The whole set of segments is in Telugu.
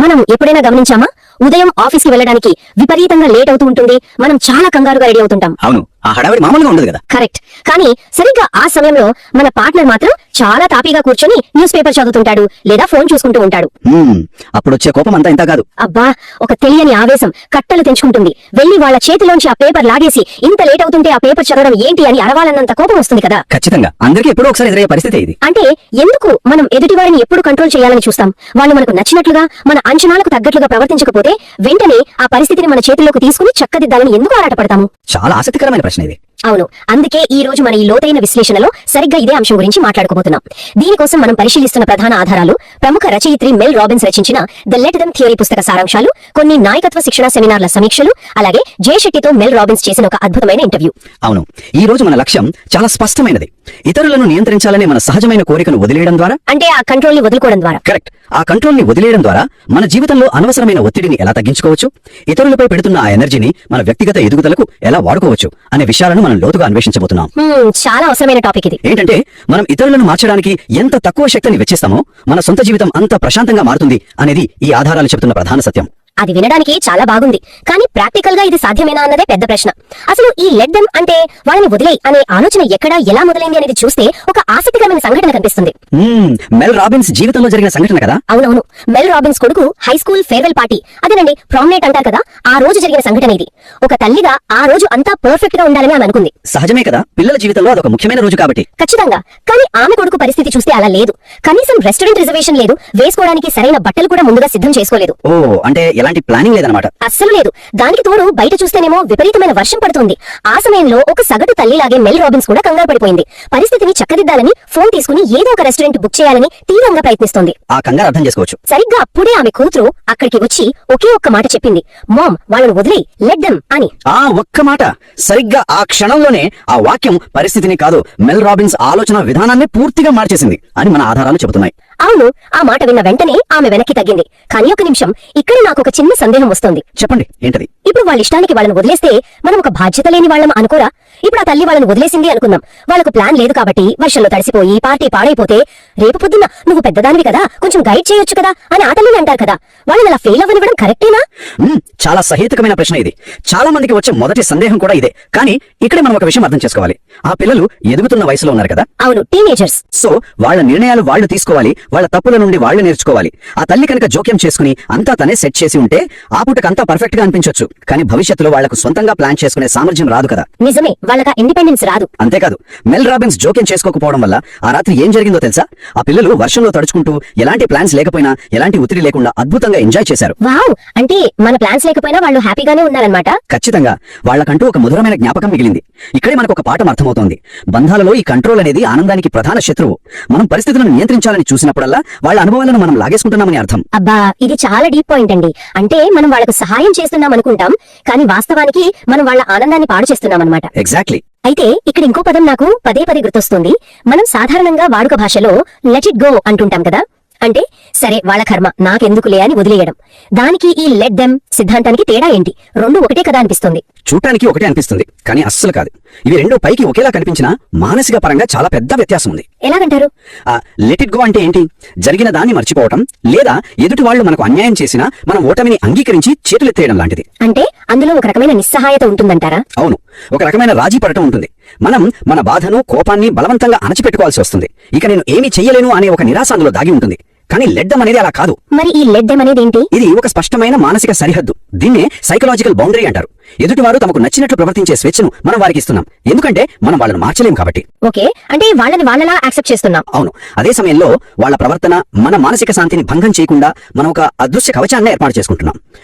మనం ఎప్పుడైనా గమనించామా? ఉదయం ఆఫీస్ కి వెళ్ళడానికి విపరీతంగా లేట్ అవుతూ ఉంటుంది. మనం చాలా కంగారుగా రెడీ అవుతుంటాం. అవును, ఆ హడావిడి మామూలుగా ఉండదు కదా. కరెక్ట్. కానీ సరిగ్గా ఆ సమయంలో మన పార్ట్నర్ మాత్రం చాలా తాపీగా కూర్చొని న్యూస్ పేపర్ చదువుతుంటాడు లేదా ఫోన్ చూసుకుంటూ ఉంటాడు. అప్పుడు వచ్చే కోపం అంతా ఇంత కాదు. అబ్బా, ఒక తెలియని ఆవేశం కట్టలు తెంచుకుంటుంది. వెళ్లి వాళ్ళ చేతిలోంచి ఆ పేపర్ లాగేసి ఇంత లేట్ అవుతుంటే ఆ పేపర్ చదవడం ఏంటి అని అరవాలన్నంత కోపం వస్తుంది కదా. ఖచ్చితంగా, అందరికీ ఎప్పుడో ఒకసారి ఎదురయ్యే పరిస్థితి ఇది. అంటే ఎందుకు మనం ఎదుటి వారిని ఎప్పుడు కంట్రోల్ చేయాలని చూస్తాం? వాళ్ళు మనకు నచ్చినట్లుగా, మన అంచనాలకు తగ్గట్లుగా ప్రవర్తించకపోతే వెంటనే ఆ పరిస్థితిని మన చేతుల్లోకి తీసుకుని చక్కదిద్దాలని ఎందుకు ఆరాటపడతాము? చాలా ఆసక్తికరమైన ప్రశ్న ఇది. అవును, అందుకే ఈ రోజు మన ఈ లోతైన విశ్లేషణలో సరిగ్గా ఇదే అంశం గురించి మాట్లాడుకోబోతున్నాం. దీనికోసం మనం పరిశీలిస్తున్న ప్రధాన ఆధారాలు ప్రముఖ రచయిత్రి మెల్ రాబిన్స్ రచించిన ద లెట్ దెమ్ థియరీ పుస్తక సారాంశాలు, కొన్ని నాయకత్వ శిక్షణ సెమినార్ల సమీక్షలు, అలాగే జే శెట్టితో మెల్ రాబిన్స్ చేసిన ఒక అద్భుతమైన ఇంటర్వ్యూ. అవును, ఈ రోజు మన లక్ష్యం చాలా స్పష్టమైనది. ఇతరులను నియంత్రించాలనే మన సహజమైన కోరికను వదిలేయడం ద్వారా, అంటే ఆ కంట్రోల్ ని వదులుకోవడం ద్వారా. కరెక్ట్. ఆ కంట్రోల్ ని వదిలేయడం ద్వారా మన జీవితంలో అనవసరమైన ఒత్తిడిని ఎలా తగ్గించుకోవచ్చు, ఇతరులపై పెడుతున్న ఆ ఎనర్జీని మన వ్యక్తిగత ఎదుగుదలకు ఎలా వాడుకోవచ్చు అనే విషయాలను మనం లోతుగా అన్వేషించబోతున్నాం. చాలా అవసరమైన టాపిక్ ఇది. ఏంటంటే, మనం ఇతరులను మార్చడానికి ఎంత తక్కువ శక్తిని వెచ్చిస్తామో మన సొంత జీవితం అంత ప్రశాంతంగా మారుతుంది అనేది ఈ ఆధారాలు చెబుతున్న ప్రధాన సత్యం. అది వినడానికి చాలా బాగుంది, కానీ ప్రాక్టికల్ గా ఇది సాధ్యమేనా అన్నదే పెద్ద ప్రశ్న. అసలు ఈ లెట్ దెమ్ అంటే వాళ్ళని వదిలేయ్ అనే ఆలోచన ఎక్కడ, ఎలా మొదలైంది అనేది చూస్తే ఒక ఆసక్తికరమైన సంఘటన కనిపిస్తుంది. మెల్ రాబిన్స్ జీవితంలో జరిగిన సంఘటన కదా. అవునవును, మెల్ రాబిన్స్ కొడుకు హై స్కూల్ ఫేర్వెల్ పార్టీ, అదేనండి ప్రామ్నేట్ అంటారు కదా, ఆ రోజు జరిగిన సంఘటన ఇది. ఒక తల్లిగా ఆ రోజు అంతా పర్ఫెక్ట్ గా ఉండాలని ఆమె అనుకుంది. సహజమే కదా, పిల్లల జీవితంలో అదొక ముఖ్యమైన రోజు కాబట్టి. ఖచ్చితంగా. కానీ ఆమె కొడుకు పరిస్థితి చూస్తే అలా లేదు. కనీసం రెస్టారెంట్ రిజర్వేషన్ లేదు, వేసుకోవడానికి సరైన బట్టలు కూడా ముందుగా సిద్ధం చేసుకోలేదు. ఓ, అంటే ఎలాంటి ప్లానింగ్ లేదన్నమాట. అస్సలు లేదు. దానికి తోడు బయట చూస్తేనేమో విపరీతమైన వర్షం పడుతుంది. ఆ సమయంలో ఒక సగటు తల్లిలాగే మెల్ రాబిన్స్ కూడా కంగారు పడిపోయింది. పరిస్థితిని చక్కదిద్దాలని ఫోన్ తీసుకుని ఏదో ఒక రెస్టారెంట్ బుక్ చేయాలని తీవ్రంగా ప్రయత్నిస్తోంది. ఆ కంగారు అర్థం చేసుకోవచ్చు. సరిగ్గా అప్పుడే ఆమె కూతురు అక్కడికి వచ్చి ఒకే ఒక్క మాట చెప్పింది, మామ్, వాళ్ళను వదిలేయ్, లెట్ దెమ్ అని. ఆ ఒక్క మాట, సరిగ్గా ఆ క్షణంలోనే ఆ వాక్యం పరిస్థితిని కాదు, మెల్ రాబిన్స్ ఆలోచన విధానాన్ని పూర్తిగా మార్చేసింది అని మన ఆధారాలు చెబుతున్నాయి. అవును, ఆ మాట విన్న వెంటనే ఆమె వెనక్కి తగ్గింది. కానీ ఒక నిమిషం, ఇక్కడ నాకు ఒక చిన్న సందేహం వస్తోంది. చెప్పండి, ఏంటది? ఇప్పుడు వాళ్ళ ఇష్టానికి వాళ్ళని వదిలేస్తే మనం ఒక బాధ్యత లేని వాళ్ళం అనుకోరా? ఇప్పుడు ఆ తల్లి వాళ్ళని వదిలేసింది అనుకుందాం. వాళ్ళకు ప్లాన్ లేదు కాబట్టి వర్షంలో తడిసిపోయి పార్టీ పాడైపోతే రేపు పొద్దున్న నువ్వు పెద్దదానివి కదా, కొంచెం గైడ్ చేయొచ్చు కదా అని ఆ తల్లిని అంటారు కదా. వాళ్ళని అలా ఫెయిల్ అవ్వనివ్వడం కరెక్టేనా? చాలా సహేతుకమైన ప్రశ్న ఇది. చాలా మందికి వచ్చే మొదటి సందేహం కూడా ఇదే. కానీ ఇక్కడ మనం ఒక విషయం అర్థం చేసుకోవాలి. ఆ పిల్లలు ఎదుగుతున్న వయసులో ఉన్నారు కదా. అవును, టీనేజర్స్. సో వాళ్ళ నిర్ణయాలు వాళ్ళు తీసుకోవాలి, వాళ్ళ తప్పుల నుండి వాళ్ళు నేర్చుకోవాలి. ఆ తల్లి కనుక జోక్యం చేసుకుని అంతా తనే సెట్ చేసి ఉంటే ఆ పూటకంతా పర్ఫెక్ట్ గా అనిపించొచ్చు, కానీ భవిష్యత్తులో వాళ్లకు సొంతంగా ప్లాన్ చేసుకునే సామర్థ్యం రాదు కదా. నిజమే, వాళ్ళకి ఇండిపెండెన్స్ రాదు. అంతేకాదు, మెల్ రాబిన్స్ జోక్యం చేసుకోకపోవడం వల్ల ఆ రాత్రి ఏం జరిగిందో తెలుసా? ఆ పిల్లలు వర్షంలో తడుచుకుంటూ ఎలాంటి ప్లాన్స్ లేకపోయినా, ఎలాంటి ఒత్తిడి లేకుండా అద్భుతంగా ఎంజాయ్ చేశారు. వావ్, అంటే మన ప్లాన్స్ లేకపోయినా వాళ్ళు హ్యాపీగానే ఉన్నారన్నమాట. ఖచ్చితంగా, వాళ్లకంటూ ఒక మధురమైన జ్ఞాపకం మిగిలింది. ఇక్కడే మనకు ఒక పాఠం అర్థమవుతోంది. బంధాలలో ఈ కంట్రోల్ అనేది ఆనందానికి ప్రధాన శత్రువు. మనం పరిస్థితులను నియంత్రించాలని చూసినప్పుడల్లా వాళ్ళ అనుభవాలను మనం లాగేసుకుంటున్నామని అర్థం. అబ్బా, ఇది చాలా డీప్ పాయింట్ అండి. అంటే మనం వాళ్ళకు సహాయం చేస్తున్నాం అనుకుంటాం, కానీ వాస్తవానికి మనం వాళ్ళ ఆనందాన్ని పాడు చేస్తున్నాం అన్నమాట. ఎగ్జాక్ట్లీ. అయితే ఇక్కడ ఇంకో పదం నాకు పదే పదే గుర్తొస్తుంది. మనం సాధారణంగా వాడుక భాషలో లెట్ ఇట్ గో అంటుంటాం కదా. అంటే సరే, వాళ్ళ కర్మ, నాకెందుకులే అని వదిలేయడం. దానికి ఈ లెట్ దెమ్ సిద్ధాంతానికి తేడా ఏంటి? రెండు ఒకటే కదా అనిపిస్తుంది. చూడటానికి ఒకటే అనిపిస్తుంది, కానీ అస్సలు కాదు. ఇవి రెండు పైకి ఒకేలా కనిపించినా మానసిక పరంగా చాలా పెద్ద వ్యత్యాసం ఉంది. ఎలాగంటారు? లెట్ ఇట్ గో అంటే ఏంటి? జరిగిన దాన్ని మర్చిపోవటం, లేదా ఎదుటి వాళ్ళు మనకు అన్యాయం చేసినా మనం ఓటమిని అంగీకరించి చేతులెత్తేయడం లాంటిది. అంటే అందులో ఒక రకమైన నిస్సహాయత ఉంటుందంటారా? అవును, ఒక రకమైన రాజీ పడటం ఉంటుంది. మనం మన బాధను, కోపాన్ని బలవంతంగా అణచిపెట్టుకోవాల్సి వస్తుంది. ఇక నేను ఏమీ చెయ్యలేను అనే ఒక నిరాశ అందులో దాగి ఉంటుంది. కానీ లెట్ దెమ్ అనేది అలా కాదు. మరి ఈ లెట్ దెమ్ అనేది ఏంటి? ఇది ఒక స్పష్టమైన మానసిక సరిహద్దు. దీన్నే సైకలాజికల్ బౌండరీ అంటారు. ఎదుటివారు తమకు నచ్చినట్లు ప్రవర్తించే స్వేచ్ఛను మనం వారికి ఇస్తున్నాం, ఎందుకంటే మనం వాళ్ళను మార్చలేం కాబట్టి. ఓకే, అంటే వాళ్ళని వాళ్ళలా యాక్సెప్ట్ చేస్తున్నాం. అవును, అదే సమయంలో వాళ్ళ ప్రవర్తన మన మానసిక శాంతిని భంగం చేయకుండా మనం ఒక అదృశ్య కవచాన్ని ఏర్పాటు చేసుకుంటున్నాం.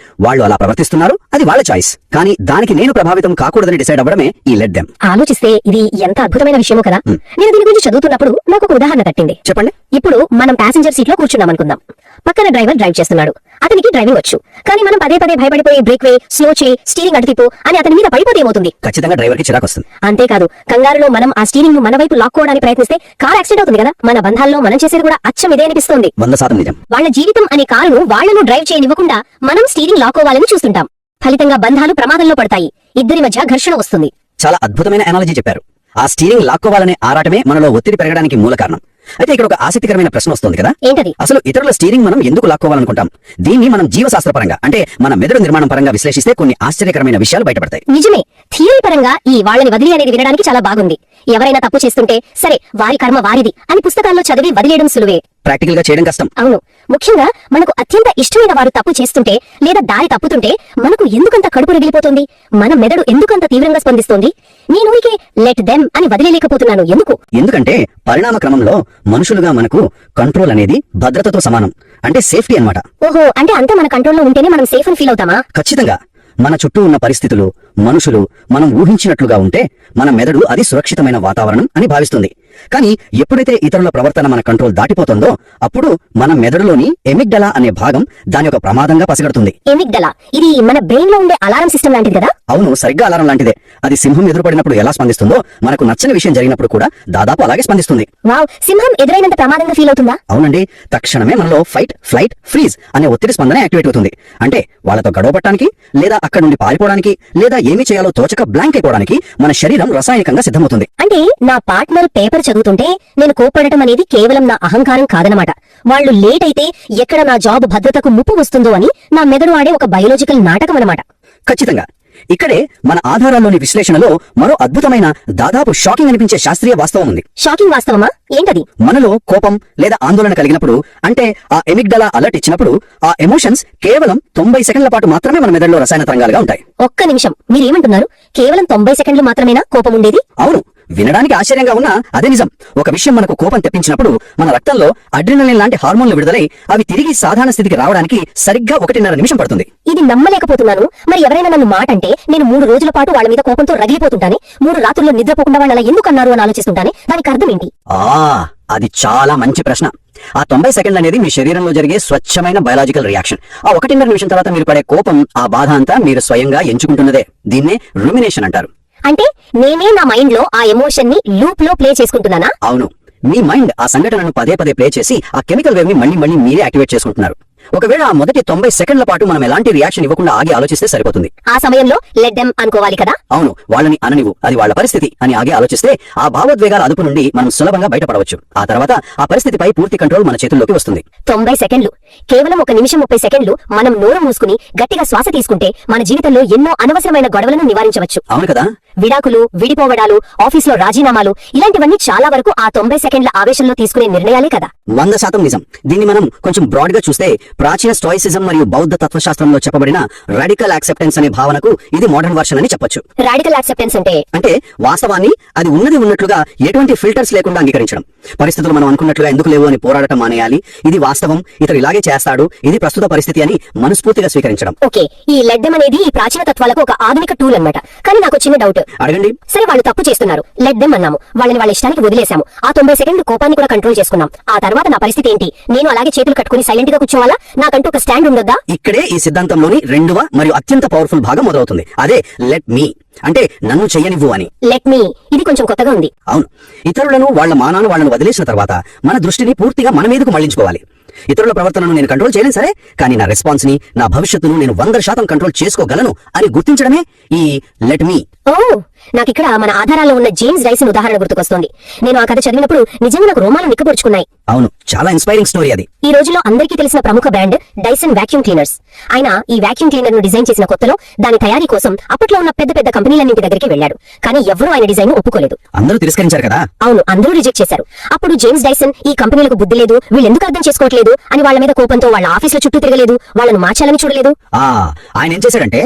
వాళ్ళు అలా ప్రవర్తిస్తున్నారు, అది వాళ్ళ చాయిస్, కానీ దానికి నేను ప్రభావితం కాకూడదని డిసైడ్ అవ్వడమే ఈ లెట్ దెమ్. ఆలోచిస్తే ఇది ఎంత అద్భుతమైన విషయమో కదా. నేను దీని గురించి చదువుతున్నప్పుడు నాకు ఒక ఉదాహరణ తట్టింది. చెప్పండి. ఇప్పుడు మనం ప్యాసింజర్ సీట్ లో కూర్చున్నాం అనుకుందాం. పక్కన డ్రైవర్ డ్రైవ్ చేస్తున్నాడు. అతనికి డ్రైవింగ్ వచ్చు, కానీ మనం పదే పదే భయపడిపోయి బ్రేక్ వే, స్లో చేయి, స్టీరింగ్ అడుగుతూ అని అతని మీద పడిపోతే ఏమవుతుంది? ఖచ్చితంగా డ్రైవర్ కి చిరాకు వస్తుంది. అంతేకాదు, కంగారులో మనం ఆ స్టీరింగ్ ను మన వైపు లాక్కోవడానికి ప్రయత్నిస్తే కార్ యాక్సిడెంట్ అవుతుంది కదా. మన బంధాల్లో మనం చేసేది కూడా అచ్చం ఇదే అనిపిస్తుంది. 100% నిజం. వాళ్ళ జీవితం అనే కారును వాళ్లను డ్రైవ్ చేయనివ్వకుండా మనం స్టీరింగ్ లాక్కోవాలని చూస్తుంటాం. ఫలితంగా బంధాలు ప్రమాదంలో పడతాయి, ఇద్దరి మధ్య ఘర్షణ వస్తుంది. చాలా అద్భుతమైన అనాలజీ చెప్పారు. ఆ స్టీరింగ్ లాక్కోవాలనే ఆరాటమే మనలో ఒత్తిడి పెరగడానికి మూల కారణం. అయితే ఇక్కడ ఒక ఆసక్తికరమైన ప్రశ్న వస్తుంది కదా, ఏంటది? అసలు ఇతరుల స్టీరింగ్ మనం ఎందుకు లాక్కోవాలనుకుంటాం? దీన్ని మనం జీవశాస్త్ర పరంగా అంటే మన మెదడు నిర్మాణం పరంగా విశ్లేషిస్తే కొన్ని ఆశ్చర్యకరమైన విషయాలు బయటపడతాయి. నిజమే. థియరీ పరంగా ఈ వాళ్ళని వదిలి అనేది వినడానికి చాలా బాగుంది. ఎవరైనా తప్పు చేస్తుంటే సరే వారి కర్మ వారిది అని పుస్తకాల్లో చదివి వదిలేయడం సులువే, ప్రాక్టికల్ గా చేయడం కష్టం. అవును. ముఖ్యంగా మనకు అత్యంత ఇష్టమైన వారు తప్పు చేస్తుంటే లేదా దారి తప్పుతుంటే మనకు ఎందుకంత కడుపు రగిలిపోతుంది? మన మెదడు ఎందుకంత తీవ్రంగా స్పందిస్తోంది? నేను ఊరికే లెట్ దెమ్ అని వదిలేయలేకపోతున్నాను. ఎందుకు? ఎందుకంటే పరిణామ క్రమంలో మనుషులుగా మనకు కంట్రోల్ అనేది భద్రతతో సమానం, అంటే సేఫ్టీ అన్నమాట. ఓహో, అంటే అంతా మన కంట్రోల్లో ఉంటేనే మనం సేఫ్ అని ఫీల్ అవుతామా? ఖచ్చితంగా. మన చుట్టూ ఉన్న పరిస్థితులు, మనుషులు మనం ఊహించినట్లుగా ఉంటే మన మెదడు అది సురక్షితమైన వాతావరణం అని భావిస్తుంది. కానీ ఎప్పుడైతే ఇతరుల ప్రవర్తన మన కంట్రోల్ దాటిపోతుందో అప్పుడు మన మెదడులోని ఎమిగ్డలా అనే భాగం దాని ఒక ప్రమాదంగా పసిగడుతుంది. ఎమిగ్డలా ఇది మన బ్రెయిన్ లో ఉండే అలారం సిస్టమ్ లాంటిది కదా? అవును, సరిగ్గా అలారం లాంటిదే. అది సింహం ఎదురుపడినప్పుడు ఎలా స్పందిస్తుందో మనకు నచ్చని విషయం జరిగినప్పుడు కూడా దాదాపు అలాగే స్పందిస్తుంది. వావ్, సింహం ఎదురైనంత ప్రమాదంగా ఫీల్ అవుతుందా? అవునండి, తక్షణమే మనలో ఫైట్, ఫ్లైట్, ఫ్రీజ్ అనే ఒత్తిడి స్పందన యాక్టివేట్ అవుతుంది. అంటే వాళ్ళతో గొడవ పట్టడానికి లేదా అక్కడ నుండి పారిపోవడానికి లేదా ఏమి చేయాలో తోచక బ్లాంక్ అయిపోవడానికి మన శరీరం రసాయనికంగా సిద్ధమవుతుంది. అంటే నా పార్ట్నర్ పేపర్ చదువుతుంటే నేను కోప్పడటం అనేది కేవలం నా అహంకారం కాదనమాట. వాళ్ళు లేట్ అయితే ఎక్కడ నా జాబ్ భద్రతకు ముప్పు వస్తుందో అని నా మెదడు ఆడే ఒక బయోలాజికల్ నాటకం అన్నమాట. ఖచ్చితంగా. ఇక్కడే మన ఆధారాల్లోని విశ్లేషణలో మరో అద్భుతమైన, దాదాపు షాకింగ్ అనిపించే శాస్త్రీయ వాస్తవం ఉంది. షాకింగ్ వాస్తవమా? ఏంటది? మనలో కోపం లేదా ఆందోళన కలిగినప్పుడు, అంటే ఆ ఎమిగ్డలా అలర్ట్ ఇచ్చినప్పుడు, ఆ ఎమోషన్స్ కేవలం 90 సెకండ్ల పాటు మాత్రమే మన మెదడులో రసాయన తరంగాలుగా ఉంటాయి. ఒక్క నిమిషం, మీరేమంటున్నారు? కేవలం 90 సెకండ్లు మాత్రమేనా కోపం ఉండేది? అవును, వినడానికి ఆశ్చర్యంగా ఉన్నా అదే నిజం. ఒక విషయం మనకు కోపం తెప్పించినప్పుడు మన రక్తంలో అడ్రినలిన్ లాంటి హార్మోన్లు విడుదలై అవి తిరిగి సాధారణ స్థితికి రావడానికి సరిగ్గా 1.5 నిమిషం పడుతుంది. ఇది నమ్మలేకపోతున్నాను. మరి ఎవరైనా నన్ను మాట అంటే నేను 3 రోజుల పాటు వాళ్ళ మీద కోపంతో రగిలిపోతుంటానే, 3 రాత్రుల్లో నిద్రపోకుండా వాళ్ళు అలా ఎందుకు అన్నారు అని ఆలోచిస్తుంటానే. దానికి అర్థం ఏంటి? అది చాలా మంచి ప్రశ్న. ఆ 90 సెకండ్లు అనేది మీ శరీరంలో జరిగే స్వచ్ఛమైన బయలాజికల్ రియాక్షన్. ఆ 1.5 నిమిషం తర్వాత మీరు పడే కోపం, ఆ బాధ అంతా మీరు స్వయంగా ఎంచుకుంటున్నదే. దీన్నే రూమినేషన్ అంటారు. అంటే నేనే నా మైండ్ లో ఆ ఎమోషన్ ని లూప్ లో ప్లే చేసుకుంటున్నానా? అవును, మీ మైండ్ ఆ సంఘటనను పదే పదే ప్లే చేసి ఆ కెమికల్ వేవ్ ని మళ్ళీ మీరే యాక్టివేట్ చేసుకుంటున్నారు. ఒకవేళ ఆ మొదటి 90 సెకండ్ల పాటు మనం ఎలాంటి రియాక్షన్ ఇవ్వకుండా ఆగి ఆలోచిస్తే సరిపోతుంది. ఆ సమయంలో లెట్ దెమ్ అనుకోవాలి కదా? అవును, వాళ్ళని అననివ్వు, అది వాళ్ళ పరిస్థితి అని ఆగి ఆలోచిస్తే ఆ భావోద్వేగాల అదుపు నుండి మనం సులభంగా బయటపడవచ్చు. ఆ తర్వాత ఆ పరిస్థితిపై పూర్తి కంట్రోల్ మన చేతుల్లోకి వస్తుంది. 90 సెకండ్లు, కేవలం 1 నిమిషం 30 సెకండ్లు మనం నోరు మూసుకుని గట్టిగా శ్వాస తీసుకుంటే మన జీవితంలో ఎన్నో అనవసరమైన గొడవలను నివారించవచ్చు. అవును కదా? విడాకులు, విడిపోవడాలు, ఆఫీసులో రాజీనామాలు, ఇలాంటివన్నీ చాలా వరకు ఆ 90 సెకండ్ల ఆవేశంలో తీసుకునే నిర్ణయాలే కదా? 100% నిజం. దీన్ని మనం కొంచెం బ్రాడ్ గా చూస్తే ప్రాచీన స్టోయిసిజం మరియు బౌద్ధ తత్వశాస్త్రంలో చెప్పబడిన రాడికల్ యాక్సెప్టెన్స్ అనే భావనకు ఇది మోడర్న్ వర్షన్ అని చెప్పొచ్చు. రాడికల్ యాక్సెప్టెన్స్ అంటే వాస్తవాన్ని అది ఉన్నట్లుగా ఎటువంటి ఫిల్టర్స్ లేకుండా అంగీకరించడం. పరిస్థితులు మనం అనుకున్నట్లుగా ఎందుకు లేవు అని పోరాడటం మానేయాలి. ఇది వాస్తవం, ఇతడు ఇలాగే చేస్తాడు, ఇది ప్రస్తుత పరిస్థితి అని మనస్ఫూర్తిగా స్వీకరించడం. ఓకే, ఈ లెట్ దెమ్ అనేది ఈ ప్రాచీన తత్వాలకు ఒక ఆధునిక టూల్ అన్నమాట. కానీ నాకు చిన్న డౌట్. అడగండి. సరే, వాళ్ళు తప్పు చేస్తున్నారు, లెట్ దెమ్ అన్నాము, వాళ్ళని వాళ్ళ ఇష్టానికి వదిలేశాము, ఆ 90 సెకండ్లు కోపాన్ని కూడా కంట్రోల్ చేసుకున్నాం. ఆ తర్వాత నా పరిస్థితి ఏంటి? నేను అలాగే చేతులు కట్టుకుని సైలెంట్ గా కూర్చోవాలా? నాకంటూ ఒక స్టాండ్ ఉండొద్దా? ఇక్కడే ఈ సిద్ధాంతంలోని రెండవ మరియు అత్యంత పవర్ఫుల్ భాగం మొదలవుతుంది. అదే లెట్ మీ, అంటే నన్ను చెయ్యనివ్వు అని. లెట్ మీ, ఇది కొంచెం కొత్తగా ఉంది. అవును, ఇతరులను వాళ్ళ మానాన్ని వాళ్ళను వదిలేసిన తర్వాత మన దృష్టిని పూర్తిగా మన మీదకు మళ్లించుకోవాలి. ఇతరుల ప్రవర్తనను నేను కంట్రోల్ చేయలేను సరే, కానీ నా రెస్పాన్స్ ని, నా భవిష్యత్తును నేను 100% కంట్రోల్ చేసుకోగలను అని గుర్తించడమే ఈ లెట్ మీ. ఓ, నాకిక్కడ మన ఆధారాల్లో ఉన్న జేమ్స్ డైసన్ ఉదాహరణ గుర్తుకొస్తోంది. నేను ఆ కథ చదివినప్పుడు నిజంగా నాకు రోమాలు నిక్కపొడుచుకున్నాయి. అవును, చాలా ఇన్స్పైరింగ్ స్టోరీ అది. ఈ రోజుల్లో అందరికీ తెలిసిన ప్రముఖ బ్రాండ్ డైసన్ వాక్యూమ్ క్లీనర్స్. ఆయన ఈ వాక్యూమ్ క్లీనర్ ను డిజైన్ చేసిన కొత్తలో దాని తయారీ కోసం అప్పట్లో ఉన్న పెద్ద కంపెనీలన్నింటి దగ్గరికి వెళ్లాడు. కానీ ఎవరూ ఆయన డిజైన్ ఒప్పుకోలేదు. అందరూ తిరస్కరించారు కదా? అవును, అందరూ రిజెక్ట్ చేశారు. అప్పుడు జేమ్స్ డైసన్ ఈ కంపెనీలకు బుద్ధి లేదు, వీళ్ళు ఎందుకు అర్థం చేసుకోవట్లేదు అని వాళ్ళ మీద కోపంతో వాళ్ళ ఆఫీసులో చుట్టూ తిరగలేదు, వాళ్ళను మార్చాలని చూడలేదు. ఆయన ఏం చేశాడంటే,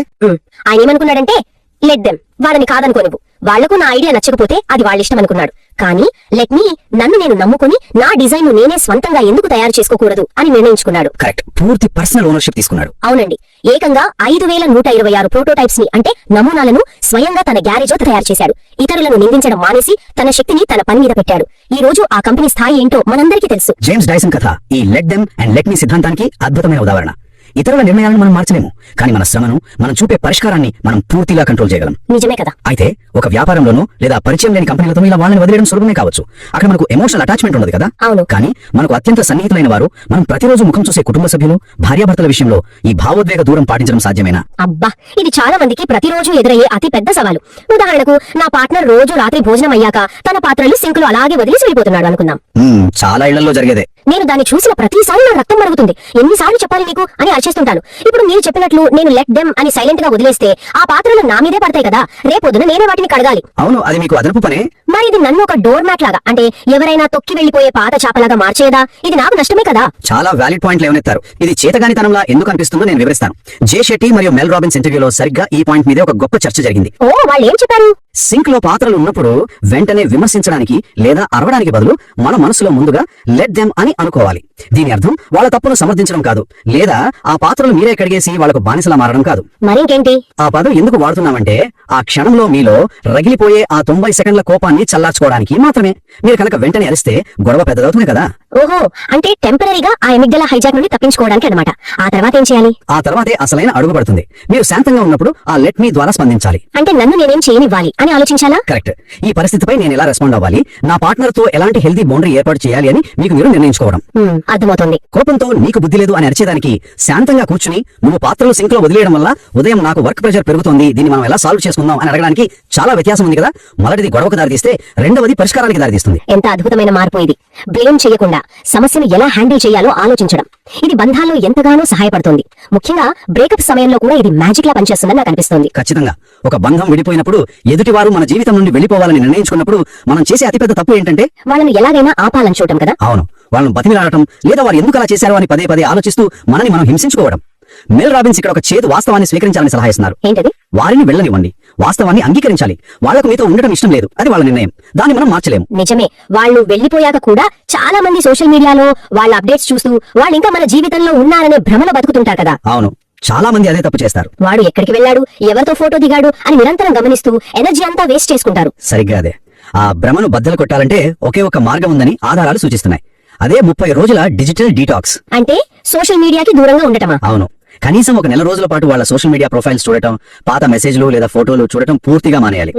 ఆయన ఏమనుకున్నాడంటే లెట్ దెమ్, వాళ్ళని కాదనుకోనివ్వు, వాళ్లకు నా ఐడియా నచ్చకపోతే అది వాళ్ళ ఇష్టం అనుకున్నాడు. కానీ లెట్ మీ, నన్ను నేను నమ్ముకుని నా డిజైన్ ను నేనే స్వంతంగా ఎందుకు తయారు చేసుకోకూడదు అని నిర్ణయించుకున్నాడు. కరెక్ట్, పూర్తి పర్సనల్ ఓనర్షిప్ తీసుకున్నాడు. అవునండి, ఏకంగా 5126 ప్రోటోటైప్స్ ని, అంటే నమూనాలను స్వయంగా తన గ్యారేజ్ లో తయారు చేశాడు. ఇతరులను నిందించడం మానేసి తన శక్తిని తన పని మీద పెట్టాడు. ఈ రోజు ఆ కంపెనీ స్థాయి ఏంటో మనందరికీ తెలుసు. జేమ్స్ డైసన్ కథ ఈ let them and let me సిద్ధాంతానికి అద్భుతమైన ఉదాహరణ. ఇతరుల నిర్ణయాలను మనం మార్చలేము, కానీ మన శ్రమను, మనం చూపే పరిష్కారాన్ని మనం పూర్తిగా కంట్రోల్ చేయగలం. నిజమే కదా. అయితే ఒక వ్యాపారంలోనూ లేదా పరిచయం లేని కంపెనీలతో ఇలా వాళ్ళని వదిలేయడం సులభమే కావచ్చు. అక్కడ మనకు ఎమోషనల్ అటాచ్మెంట్ ఉండదు కదా. అవును. కానీ మనకు అత్యంత సన్నిహితులైన వారు, మనం ప్రతిరోజు ముఖం చూసే కుటుంబ సభ్యులు, భార్యాభర్తల విషయంలో ఈ భావోద్వేగ దూరం పాటించడం సాధ్యమేనా? అబ్బా, ఇది చాలా మందికి ప్రతిరోజు ఎదురయ్యే అతి పెద్ద సవాలు. ఉదాహరణకు, నా పార్ట్నర్ రోజు రాత్రి భోజనం అయ్యాక తన పాత్రలు సింక్ లో అలాగే వదిలేసి వెళ్ళిపోతున్నాడు అనుకుందాం. చాలా ఇళ్లలో జరిగేదే. నేను దాన్ని చూసిన ప్రతిసారి నా రక్తం మరుగుతుంది. ఎన్నిసార్లు చెప్పాలి నీకు అని అరిచేస్తుంటాను. ఇప్పుడు మీరు చెప్పినట్లు నేను లెట్ దెమ్ అని సైలెంట్ గా వదిలేస్తే ఆ పాత్రలు నా మీదే పడతాయి కదా. రేపొద్దున నేనే వాటిని కడగాలి. అవును, అది మీకు అదనపు పనే. మరి ఇది నన్ను ఒక డోర్ మ్యాట్ లాగా, అంటే ఎవరైనా తొక్కి వెళ్లిపోయే పాత చాపలాగా మార్చేదా? ఇది నాకు నష్టమే కదా. చాలా వ్యాలిడ్ పాయింట్ లేవనెత్తారు. ఇది చేతగానితనంలా ఎందుకు అనిపిస్తుందో నేను వివరిస్తాను. జే షెట్టి మరియు మెల్ రాబిన్స్ ఇంటర్వ్యూలో సరిగ్గా ఈ పాయింట్ మీదే ఒక గొప్ప చర్చ జరిగింది. ఓ, వాళ్ళు ఏం చెప్పారు? సింక్ లో పాత్రలు ఉన్నప్పుడు వెంటనే విమర్శించడానికి లేదా అరవడానికి బదులు మన మనసులో ముందుగా లెట్ దెమ్ అని అనుకోవాలి. దీని అర్థం వాళ్ళ తప్పును సమర్థించడం కాదు, లేదా ఆ పాత్రలు మీరే కడిగేసి వాళ్లకు బానిసలా మారడం కాదు. మరింకేంటి? ఆ పదం ఎందుకు వాడుతున్నామంటే ఆ క్షణంలో మీలో రగిలిపోయే ఆ 90 సెకండ్ల కోపాన్ని చల్లార్చుకోవడానికి మాత్రమే. మీరు కనుక వెంటనే అరిస్తే గొడవ పెద్దదవుతుంది కదా. ఓహో, అంటే టెంపరీగా ఆ ఎమిగ్డలా హైజాక్ నుండి తప్పించుకోవడానికి అన్నమాట. ఆ తర్వాత ఏం చేయాలి? ఆ తర్వాతే అసలైన అడుగు పడుతుంది. మీరు శాంతంగా ఉన్నప్పుడు ఆ లెట్ మీ ద్వారా స్పందించాలి. అంటే నన్ను నేనేం చేయనివ్వాలి అని ఆలోచించాలా? కరెక్ట్. ఈ పరిస్థితిపై నేను ఎలా రెస్పాండ్ అవ్వాలి, నా పార్ట్నర్ తో ఎలాంటి హెల్తీ బౌండరీ ఏర్పాటు చేయాలి అని మీకు మీరు నిర్ణయించుకోవడం. అర్థమవుతుంది. కోపంతో నీకు బుద్ధి లేదు అని అరిచేదానికి శాంతంగా కూర్చుని, నువ్వు పాత్రలు సింక్ లో వదిలేయడం వల్ల ఉదయం నాకు వర్క్ ప్రెషర్ పెరుగుతోంది, దీన్ని మనం ఎలా సాల్వ్ చేసుకుందాం అని అడగడానికి చాలా వ్యత్యాసం ఉంది కదా. మొదటిది గొడవకు దారితీస్తే రెండవది పరిష్కారానికి దారితీస్తుంది. ఎంత అద్భుతమైన మార్పు ఇది. బ్లేమ్ చేయకుండా సమస్యను ఎలా హ్యాండిల్ చేయాలో ఆలోచించడం. ఇది బంధాల్లో ఎంతగానో సహాయపడుతుంది. ముఖ్యంగా బ్రేకప్ సమయంలో కూడా ఇది మ్యాజిక్ లా పనిచేస్తుందని నాకు అనిపిస్తుంది. ఖచ్చితంగా. ఒక బంధం విడిపోయినప్పుడు, ఎదుటివారు మన జీవితం నుండి వెళ్లిపోవాలని నిర్ణయించుకున్నప్పుడు మనం చేసే అతిపెద్ద తప్పు ఏంటంటే వాళ్ళను ఎలాగైనా ఆపాలని చూడటం కదా. అవును, వాళ్ళని బతిమిలాడటం, లేదా వారు ఎందుకు అలా చేశారో అని పదే పదే ఆలోచిస్తూ మనని మనం హింసించుకోవడం. మెల్ రాబిన్స్ ఇక్కడ ఒక చేదు వాస్తవాన్ని స్వీకరించాలని సలహా ఇస్తున్నారు. ఏంటది? వారిని వెళ్ళనివ్వండి, వాస్తవాన్ని అంగీకరించాలి. వాళ్లకు మీతో ఉండటం ఇష్టం లేదు, అది వాళ్ళ నిర్ణయం, దాన్ని మనం మార్చలేము. నిజమే. వాళ్ళు వెళ్లిపోయాక కూడా చాలా మంది సోషల్ మీడియాలో వాళ్ళ అప్డేట్స్ చూస్తూ వాళ్ళు ఇంకా మన జీవితంలో ఉన్నారనే భ్రమలో బతుకుతుంటారు కదా. అవును, చాలా మంది అదే తప్పు చేస్తారు. వాడు ఎక్కడికి వెళ్ళాడు, ఎవరితో ఫోటో దిగాడు అని నిరంతరం గమనిస్తూ ఎనర్జీ అంతా వేస్ట్ చేసుకుంటారు. సరిగ్గా అదే. ఆ భ్రమను బద్దలు కొట్టాలంటే ఒకే ఒక మార్గం ఉందని ఆధారాలు సూచిస్తున్నాయి. అదే 30 రోజుల డిజిటల్ డీటాక్స్. అంటే సోషల్ మీడియాకి దూరంగా ఉండటమా? అవును. కనీసం ఒక నెల రోజుల పాటు వాళ్ళ సోషల్ మీడియా ప్రొఫైల్స్ చూడటం, పాత మెసేజ్లు లేదా ఫోటోలు చూడటం పూర్తిగా మానేయాలి.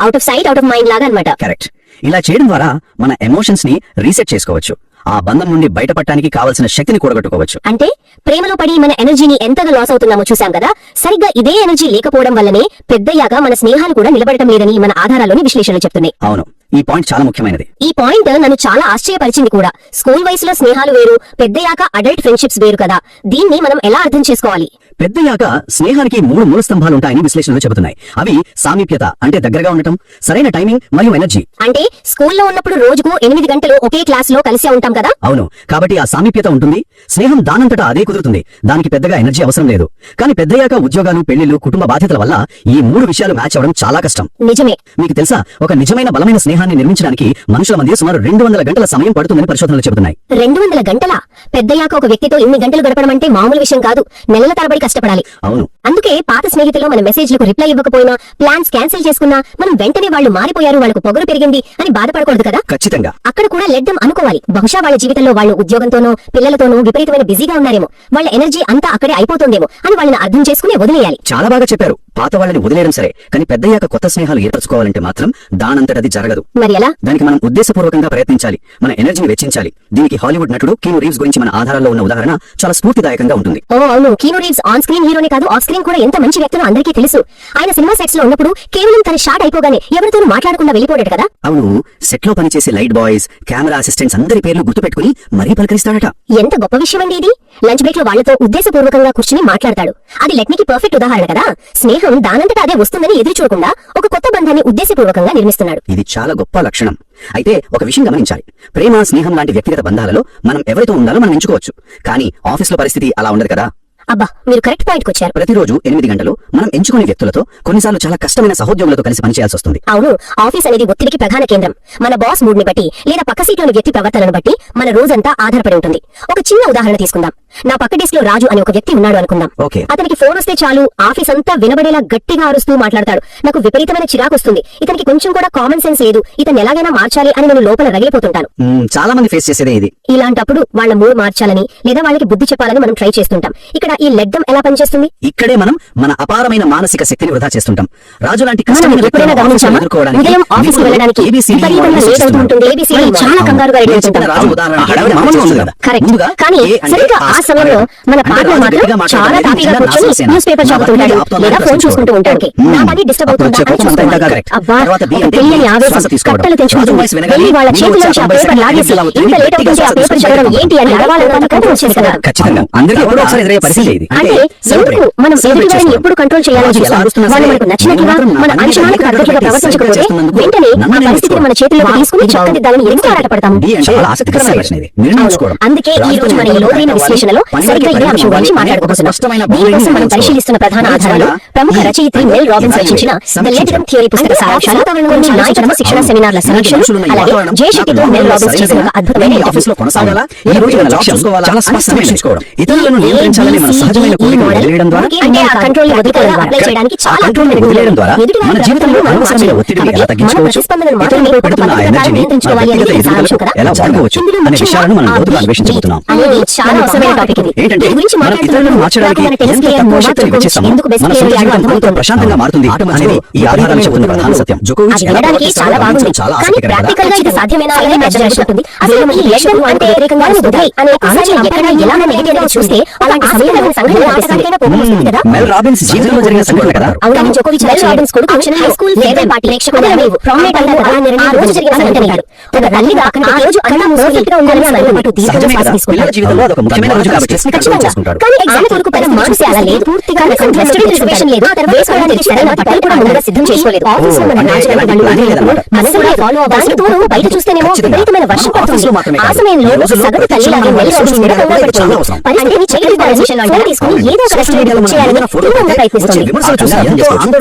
Out of sight out of mind లాగా అన్నమాట. కరెక్ట్. ఇలా చేయడం ద్వారా మన ఎమోషన్స్ ని రీసెట్ చేసుకోవచ్చు. ఆ బంధం నుండి బయటపడటానికి కావలసిన శక్తిని కూడగట్టుకోవచ్చు. అంటే ప్రేమలో పడి మన ఎనర్జీని ఎంతగా లాస్ అవుతున్నామో చూసాం కదా. సరిగ్గా ఇదే ఎనర్జీ లేకపోవడం వల్లనే పెద్దయ్యాక మన స్నేహాలు కూడా నిలబడటం లేదని మన ఆధారాల్లోని విశ్లేషణలు చెప్తున్నాయి. అవును, ఈ పాయింట్ చాలా ముఖ్యమైనది. ఈ పాయింట్ నన్ను చాలా ఆశ్చర్యపరిచింది కూడా. స్కూల్ వయసులో స్నేహాలు వేరు, పెద్దయ్యాక అడల్ట్ ఫ్రెండ్షిప్స్ వేరు కదా. దీన్ని మనం ఎలా అర్థం చేసుకోవాలి? పెద్దయ్యాక స్నేహానికి 3 మూల స్తంభాలు ఉంటాయని విశ్లేషణలు చెబుతున్నాయి. అవి సామీప్యత, అంటే దగ్గరగా ఉండటం, సరైన టైమింగ్ మరియు ఎనర్జీ. అంటే స్కూల్లో ఉన్నప్పుడు రోజుకు 8 గంటలు ఒకే క్లాస్ లో కలిసి ఉంటాం కదా. అవును, కాబట్టి ఆ సామీప్యత ఉంటుంది. స్నేహం దానంతటా అదే కుదురుతుంది, దానికి పెద్దగా ఎనర్జీ అవసరం లేదు. కానీ పెద్దయ్యాక ఉద్యోగాలు, పెళ్లిళ్లు, కుటుంబ బాధ్యతల వల్ల ఈ 3 విషయాలు మ్యాచ్ అవ్వడం చాలా కష్టం. నిజమే. మీకు తెలుసా, ఒక నిజమైన బలమైన స్నేహాన్ని నిర్మించడానికి మనుషుల మధ్య సుమారు 200 గంటల సమయం పడుతుందని పరిశోధనలు చెబుతున్నాయి. 200 గంటలా? పెద్దయ్యాక ఒక వ్యక్తితో ఇన్ని గంటలు గడపడం అంటే మామూలు విషయం కాదు. నెలల తరబడి కష్టపడాలి. అవును. అందుకే పాత స్నేహితులు మన మెసేజ్లకు రిప్లై ఇవ్వకపోయినా, ప్లాన్స్ క్యాన్సిల్ చేసుకున్నా మనం వెంటనే వాళ్ళు మారిపోయారు, వాళ్ళకు పొగరు పెరిగింది అని బాధపడకూడదు కదా. ఖచ్చితంగా. అక్కడ కూడా లెట్ దెమ్ అనుకోవాలి. బహుశా వాళ్ళ జీవితంలో వాళ్ళు ఉద్యోగంతోనో పిల్లలతోనో విపరీతమైన బిజీగా ఉన్నారేమో, వాళ్ళ ఎనర్జీ అంతా అక్కడే అయిపోతుందేమో అని వాళ్ళని అర్థం చేసుకుని వదిలేయాలి. చాలా బాగా చెప్పారు. పాత వాళ్ళని వదిలేయడం సరే, కానీ పెద్దయ్యాక కొత్త స్నేహాలు ఏర్పరచుకోవాలంటే మాత్రం దానంతటది జరగదు. మరి ఎలా? దానికి మనం ఉద్దేశపూర్వకంగా ప్రయత్నించాలి, మన ఎనర్జీని వెచ్చించాలి. దీనికి హాలీవుడ్ నటుడు కీను రీవ్స్ గురించి మన ఆధారాల్లో ఉన్న ఉదాహరణ చాలా స్ఫూర్తిదాయకంగా ఉంటుంది. ఓ అవును, కీను రీవ్స్ ఆన్ స్క్రీన్ హీరోనే కాదు, ఆఫ్ స్క్రీన్ కూడా ఎంత మంచి వ్యక్తులు అందరికీ తెలుసు. ఆయన సినిమా సెట్స్ లో ఉన్నప్పుడు కేవలం తన షాట్ అయిపోగానే ఎవరితోనూ మాట్లాడకుండా వెళ్ళిపోయాడు కదా. అవును, సెట్ లో పనిచేసే లైట్ బాయ్స్, కెమెరా అసిస్టెంట్స్ అందరి పేర్లు గుర్తుపెట్టుకుని మరీ పలకరిస్తాడట. ఎంత గొప్ప విషయం అండి ఇది. లంచ్ బ్రేక్ లో వాళ్లతో ఉద్దేశపూర్వకంగా కూర్చుని మాట్లాడతాడు. అది లెట్నికి పర్ఫెక్ట్ ఉదాహరణ కదా. స్నేహం దానంతటా అదే వస్తుందని ఎదురు చూడకుండా ఒక కొత్త బంధాన్ని ఉద్దేశపూర్వకంగా నిర్మిస్తున్నాడు. ఇది చాలా గొప్ప లక్షణం. అయితే ఒక విషయం గమనించాలి. ప్రేమ, స్నేహం లాంటి వ్యక్తిగత బంధాలలో మనం ఎవరితో ఉండాలో మనం ఎంచుకోవచ్చు. కానీ ఆఫీస్ లో పరిస్థితి అలా ఉండదు కదా. అబ్బా, మీరు కరెక్ట్ పాయింట్ కి వచ్చారు. ప్రతిరోజు 8 గంటలు మనం ఎంచుకునే వ్యక్తులతో, కొన్నిసార్లు చాలా కష్టమైన సహోద్యోగులతో కలిసి పనిచేయాల్సి వస్తుంది. అవును, ఆఫీస్ అనేది ఒత్తిడికి ప్రధాన కేంద్రం. మన బాస్ మూడ్ ని బట్టి లేదా పక్క సీట్లోని వ్యక్తి ప్రవర్తనను బట్టి మన రోజంతా ఆధారపడి ఉంటుంది. ఒక చిన్న ఉదాహరణ తీసుకుందాం. నా పక్క డెస్క్ లో రాజు అని ఒక వ్యక్తి ఉన్నాడు అనుకుందాం. ఓకే. అతనికి ఫోన్ వస్తే చాలు ఆఫీస్ అంతా వినబడేలా గట్టిగా అరుస్తూ మాట్లాడతాడు. నాకు విపరీతమైన చిరాకు వస్తుంది. ఇతనికి కొంచెం కూడా కామన్ సెన్స్ లేదు. ఇతను ఎలాగైనా మార్చాలి అని నేను లోపల రగిలిపోతుంటాను. చాలా మంది ఫేస్ చేసేదే ఇది. ఇలాంటప్పుడు వాళ్ళ మూడ్ మార్చాలని లేదా వాళ్ళకి బుద్ధి చెప్పాలని మనం ట్రై చేస్తుంటాం. ఇక్కడ ఈ లెడ్డం ఎలా పనిచేస్తుంది? ఇక్కడే మనం మన అపారమైన మానసిక శక్తిని వృధా చేస్తుంటాం. రాజు లాంటి మనం కష్టమైన ఎప్పుడైనా వ్యక్తులను గమనించామా? ఎదుర్కోవడానికి ఉదయం ఆఫీస్కి వెళ్ళడానికి ABCD విపరీతంగా లేట్ అవుతూ ఉంటుంది. ABCD చాలా కంగారుగా రెడీ అవుతుంటాం. రాజు ఉదాహరణ హడావిడి మామూలుగా ఉంది కదా. కరెక్ట్. ముందుగా కానీ ఏ అంటే సరిగ్గా ఆ సమయంలో మన అంటే పార్ట్నర్ రాజు మాత్రం గట్టిగా చాలా మాట్లాడాలి. హ్యాపీగా నా కూర్చొని సమస్య న్యూస్ పేపర్ నా చదువుతుంటాడు ఆపుతాను లేదా ఫోన్ చూసుకుంటూ ఉంటాడు. మ్మ్. నా పని డిస్టర్బ్ అవుతుందా అప్పుడు అని చూసుకోవాలి. correct. అబ్బా, తర్వాత B ఒక అంటే తెలియని ఆవేశం శ్వాస తీసుకోవడం. కట్టలు తెంచుకుంటుంది. రాజు వాయిస్ వినగానే వెళ్ళి వాళ్ళ ముందు చేతిలో వచ్చే ఆ అబ్బాయి పేపర్ లాగేసి ఇలా ఇంత లేట్ గట్టిగా అవుతుంది ఆ శ్వాస పేపర్ చదవడం తీసుకుంటాడు. ఏంటి అని అడగాలన్నంత కోపం వచ్చేది కదా. ఖచ్చితంగా అందరికీ ఎప్పుడో ఒకసారి ఎదురయ్యే పరిస్థితి ఇది. అంటే ఎందుకు మనం ఎదుటి వారిని ఎప్పుడు కంట్రోల్ చేయాలని చూస్తాం. వాళ్ళు మనకు నచ్చినట్లుగా మన అంచనాలకు తగ్గట్టుగా ప్రవర్తించకపోతే వెంటనే ఆ పరిస్థితిని మన చేతుల్లోకి తీసుకుని చక్కదిద్దాలని ఎందుకు ఆరాటపడతాము? D అంటే చాలా ఆసక్తికరమైన ప్రశ్న ఇది. నిర్ణయించుకోవడం. అందుకే ఈ రోజు మన ఈ లోతైన విశ్లేషణలో సరిగ్గా ఇదే అంశం గురించి మాట్లాడుకోబోతున్నాం. దీనికోసం మనం పరిశీలిస్తున్న ప్రధాన ఆధారాలు ప్రముఖ రచయిత్రి మెల్ రాబిన్స్ రచించిన ద లెటరమ్ థియరీ పుస్తక సారాంశాలు, కొన్ని నాయకత్వ శిక్షణ సెమినార్ల సమీక్షలు, అలాగే జయశక్తితో మెల్ రాబిన్స్ చేసిన ఒక అద్భుతమైన ఆఫీస్ లో కొనసాగాలా? ఈ రోజు మన లక్ష్యం చాలా స్పష్టంగా ఎంచుకోవడం. ఈ ఇతరులను నియంత్రించాలని మన సహజమైన కోరికను వదిలేయడం ద్వారా అంటే ఆ కంట్రోల్ వదులుకోవడం ద్వారా అప్లై చేయడానికి చాలా కంట్రోల్ వదిలేయడం ద్వారా మన జీవితంలో అనవసరమైన ఒత్తిడిని ఎలా తగ్గించుకోవచ్చు, ఇతరులపై పడుతున్న ఆ ఎనర్జీని మన వ్యక్తిగత ఎదుగుదలకు ఎలా వాడుకోవచ్చు అనే విషయాలను మనం లోతుగా అన్వేషించబోతున్నాం. అనేది చాలా అవసరమైన టాపిక్ ఇది. ఏంటంటే దీని గురించి మనం ఇతరులను మార్చడానికి ఎంత తక్కువ శక్తిని వెచ్చిస్తామో మన సొంత జీవితం అంత ప్రశాంతంగా మారుతుంది అనేది ఈ ఆధారాలు చెబుతున్న ప్రధాన సత్యం. జోకోవిచ్ ఎలా వినడానికి చాలా బాగుంది. చాలా కానీ ఆసక్తికరం కదా. ప్రాక్టికల్ గా ఇది సాధ్యమేనా అనేది నా ప్రశ్న ఉంటుంది. అసలు ఈ లెక్కలు అంటే వ్యతిరేకంగా వదిలేయ్ అనే ఆలోచన ఎక్కడ ఎలా నెగటివ్ గా చూస్తే అలాంటి సమయంలో సంఘటన ఆటగాడికైనా కోపం వస్తుంది కదా. మెల్ రాబిన్స్ జీవితంలో జరిగిన సంఘటన కదా. అవును, జోకోవిచ్ మెల్ రాబిన్స్ కొడుకు హై స్కూల్ ఫేవరెట్ పార్టీ ప్రేక్షకుడు ప్రామినెంట్ అయిన కదా ఆ రోజు జరిగిన సంఘటన. ఒక తల్లిగా ఆ రోజు అలా పర్ఫెక్ట్ గా ఉండాలని అనుకుంటూ దీర్ఘ శ్వాస తీసుకుంటాడు. జీవితంలో అదొక ముఖ్యమైన రోజు కాబట్టి కంట్రోల్ చేసుకుంటాడు. కానీ ఎగ్జామ్ కొరకు పైన మార్క్స్ అలా లేదు. పూర్తిగా కంటెస్టెడ్ ప్రిపరేషన్ లేదు. వేసుకోవడానికి సరైన బట్టలు కూడా ముందుగా సిద్ధం చేసుకోలేదు. ఆఫీస్ లో మన నాచడానికి వాళ్ళు మనసులో ఫాలో అవ్వాల్సిన తోడు బయట చూస్తేనేమో విపరీతమైన వర్షం పడుతుంది. ఆ సమయంలో సగటు తల్లిలాగే మెల్ రాబిన్స్ మీద కంగారు పడుతుంది. పరిస్థితిని చేయగలిగిన ఫోన్ తీసుకుని ఏదో ఒక రెస్టారెంట్ చేయాలని తీవ్రంగా ప్రయత్నిస్తుంది.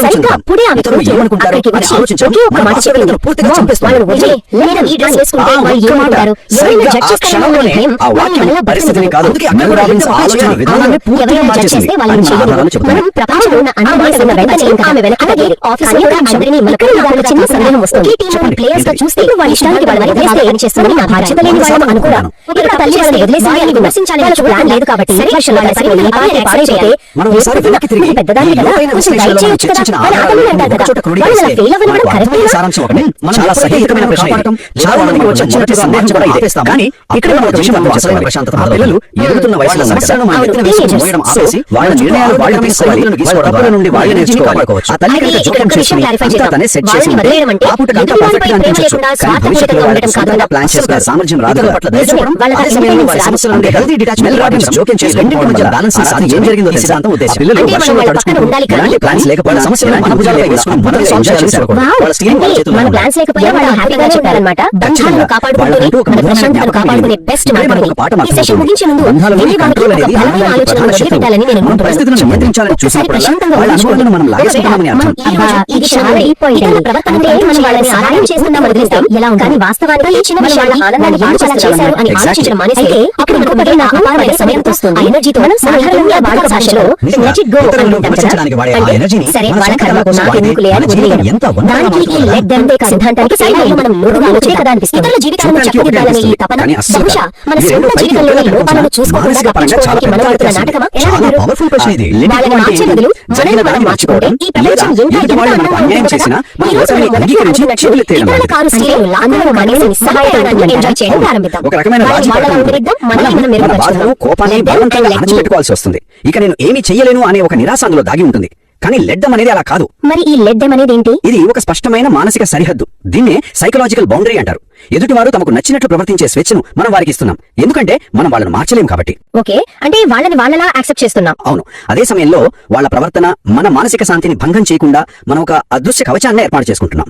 సరిగ్గా అప్పుడే ఆమె అక్కడికి వచ్చి ఒకే ఒక్క మాట చెప్పింది. వాళ్ళని వదిలే, లేదా ఈ డ్రెస్ వేసుకుంటే వాళ్ళు ఏమనుకుంటారు, ఎవరైనా జడ్జ్ చేస్తారేమో అనే భయం వాళ్ళ పరిస్థితిని కాదు. ఎవరైనా జడ్జ్ చేస్తే వాళ్ళని చేయలేదు. మనం ప్రపంచంలో ఉన్న అన్ని ఉన్న వెంటనే ఆమె వెనకాలే ఆఫీస్ లో కూడా అందరినీ మనకని వాళ్ళ చిన్న సందేహం వస్తుంది. ఈ టీమ్ ప్లేయర్స్ గా చూస్తే వాళ్ళ ఇష్టానికి వాళ్ళని వదిలేస్తే ఏం చేస్తామని నా బాధ్యత లేని వాళ్ళని అనుకున్నాను. ఇక్కడ తల్లి వాళ్ళని వదిలేసి వాళ్ళని విమర్శించాలి వాళ్ళ ప్లాన్ లేదు కాబట్టి వర్షంలో కలిసి ఈ పార్టీ పాడైపోతే మనం ఒకసారి వెనక్కి తిరిగి పెద్దదాన్ని కదా కొంచెం దయ చేయొచ్చు కదా అని ఆటలు అంటారు కదా. వాళ్ళు అలా ఫెయిల్ అవ్వడం కరెక్టేనా? సారాంశం ఒకటి. చాలా సహేతుకమైన ప్రశ్న ఇది. చాలా మందికి వచ్చే మొదటి సందేహం కూడా ఇదే. కానీ ఇక్కడ మనం ఒక విషయం అర్థం చేసుకోవాలి. ఆ పిల్లలు ఎదుగుతున్న వయసులో సమస్యలను మన నెత్తిన వేసుకుని మోయడం ఆపేసి వాళ్ళ నిర్ణయాలు వాళ్ళు తీసుకోవాలి. వాళ్ళ తప్పుల నుండి వాళ్ళు నేర్చుకోవాలి. ఆ తల్లి కనుక జోక్యం చేసుకుని అంతా తనే సెట్ చేసి ఆ పూట కంటే పర్ఫెక్ట్ గా అనిపించవచ్చు. కానీ భవిష్యత్తులో వాళ్ళకి సొంతంగా ప్లాన్ చేసుకునే సామర్థ్యం రాదు. అదే సమయంలో వాళ్ళ సమస్యల నుండి హెల్తీ డిటాచ్మెంట్ రాబిన్స్ జోక్యం చేసి రెండింటి మధ్య బ్యాలెన్స్ సాధి ఏం జరిగిందో సిద్ధాంతం ఉద్దేశం. పిల్లలు వర్షంలో తడుచుకుంటూ ఎలాంటి ప్లాన్స్ లేకపోయినా సమస్యలను మన భుజాలపై వేసుకుని మనం ఎంజాయ్ చేసుకోకూడదు. వాళ్ళ స్టీరింగ్ వాళ్ళ చేతుల్లో మన ప్లాన్స్ లేకపోయినా వాళ్ళు హ్యాపీగా చెప్పారన్నమాట. బంధాలను కాపాడుకుంటూనే మన ప్రశాంతతను కాపాడుకునే బెస్ట్ మార్గం ఇది. ఈ సెషన్ ముగించే ముందు వెళ్ళి వాళ్ళకి ఒక బలమైన ఆలోచన మొదలు పెట్టాలని నేను మన అనుకుంటున్నాను. పరిస్థితులను నియంత్రించాలని చూసినప్పుడల్లా వాళ్ళ అనుకోవడం మనం లాగేసుకుంటామని అర్థం. ఇది చాలా అయిపోయింది. ప్రవర్తనతో మనం వాళ్ళని సహాయం చేస్తున్నాం వదిలేస్తాం ఎలా ఉంది. కానీ వాస్తవానికి ఈ చిన్న విషయాల ఆనందాన్ని ఎందుకు అలా చేశారు అని ఆలోచించడం మానేస్తే అప్పుడు మనకు పడిన అపారమైన సమయం వస్తుంది. ఆ ఎనర్జీతో మనం సాధారణంగా వాడుక భాషలో let it go అని అంటాం కదా. అంటే సరే వాళ్ళ కర్మ నాకు ఎందుకులే అని వదిలేయడం. దానికి ఈ let them take సిద్ధాంతానికి సైడ్లో మనం లోతుగా ఆలోచనే కదా అనిపిస్తుంది. ఇతరుల జీవితాలను చక్కదిద్దాలనే ఈ తపన బహుశా మన సొంత జీవితంలోని లోపాలను చూసుకోకుండా తప్పించుకోవడానికి మనం ఆడుతున్న నాటకమా? ఎలా అంటారు? పవర్ఫుల్ ప్రశ్న ఇది. వాళ్ళని మార్చే బదులు మనల్ని మనం మార్చుకుంటే ఈ ప్రపంచం ఎంత అందంగా చేసినా మన ఓటమిని అంగీకరించి ఇతరుల కారు స్టీరింగ్ అందరూ కనీసం నిస్సహాయతను ఎంజాయ్ చేయడం ప్రారంభిద్దాం. ఒక రకమైన రాజీ పడడం. మన బాధను కోపాన్ని బలవంతంగా అణచిపెట్టుకోవాల్సి వస్తుంది. ఇక నేను ఏమీ చెయ్యలేను అనే ఒక నిరాశ అందులో దాగి ఉంటుంది. కానీ లెడ్డం అనేది అలా కాదు. మరి ఈ లెడ్డం అనేది ఏంటి? ఇది ఒక స్పష్టమైన మానసిక సరిహద్దు. దీన్నే సైకలాజికల్ బౌండరీ అంటారు. ఎదుటివారు తమకు నచ్చినట్లు ప్రవర్తించే స్వేచ్ఛను మనం వారికి ఇస్తున్నాం. ఎందుకంటే మనం వాళ్ళను మార్చలేం కాబట్టి. ఓకే, అంటే వాళ్ళని వాళ్ళలా యాక్సెప్ట్ చేస్తున్నాం. అవును. అదే సమయంలో వాళ్ళ ప్రవర్తన మన మానసిక శాంతిని భంగం చేయకుండా మనం ఒక అదృశ్య కవచాన్ని ఏర్పాటు చేసుకుంటున్నాం.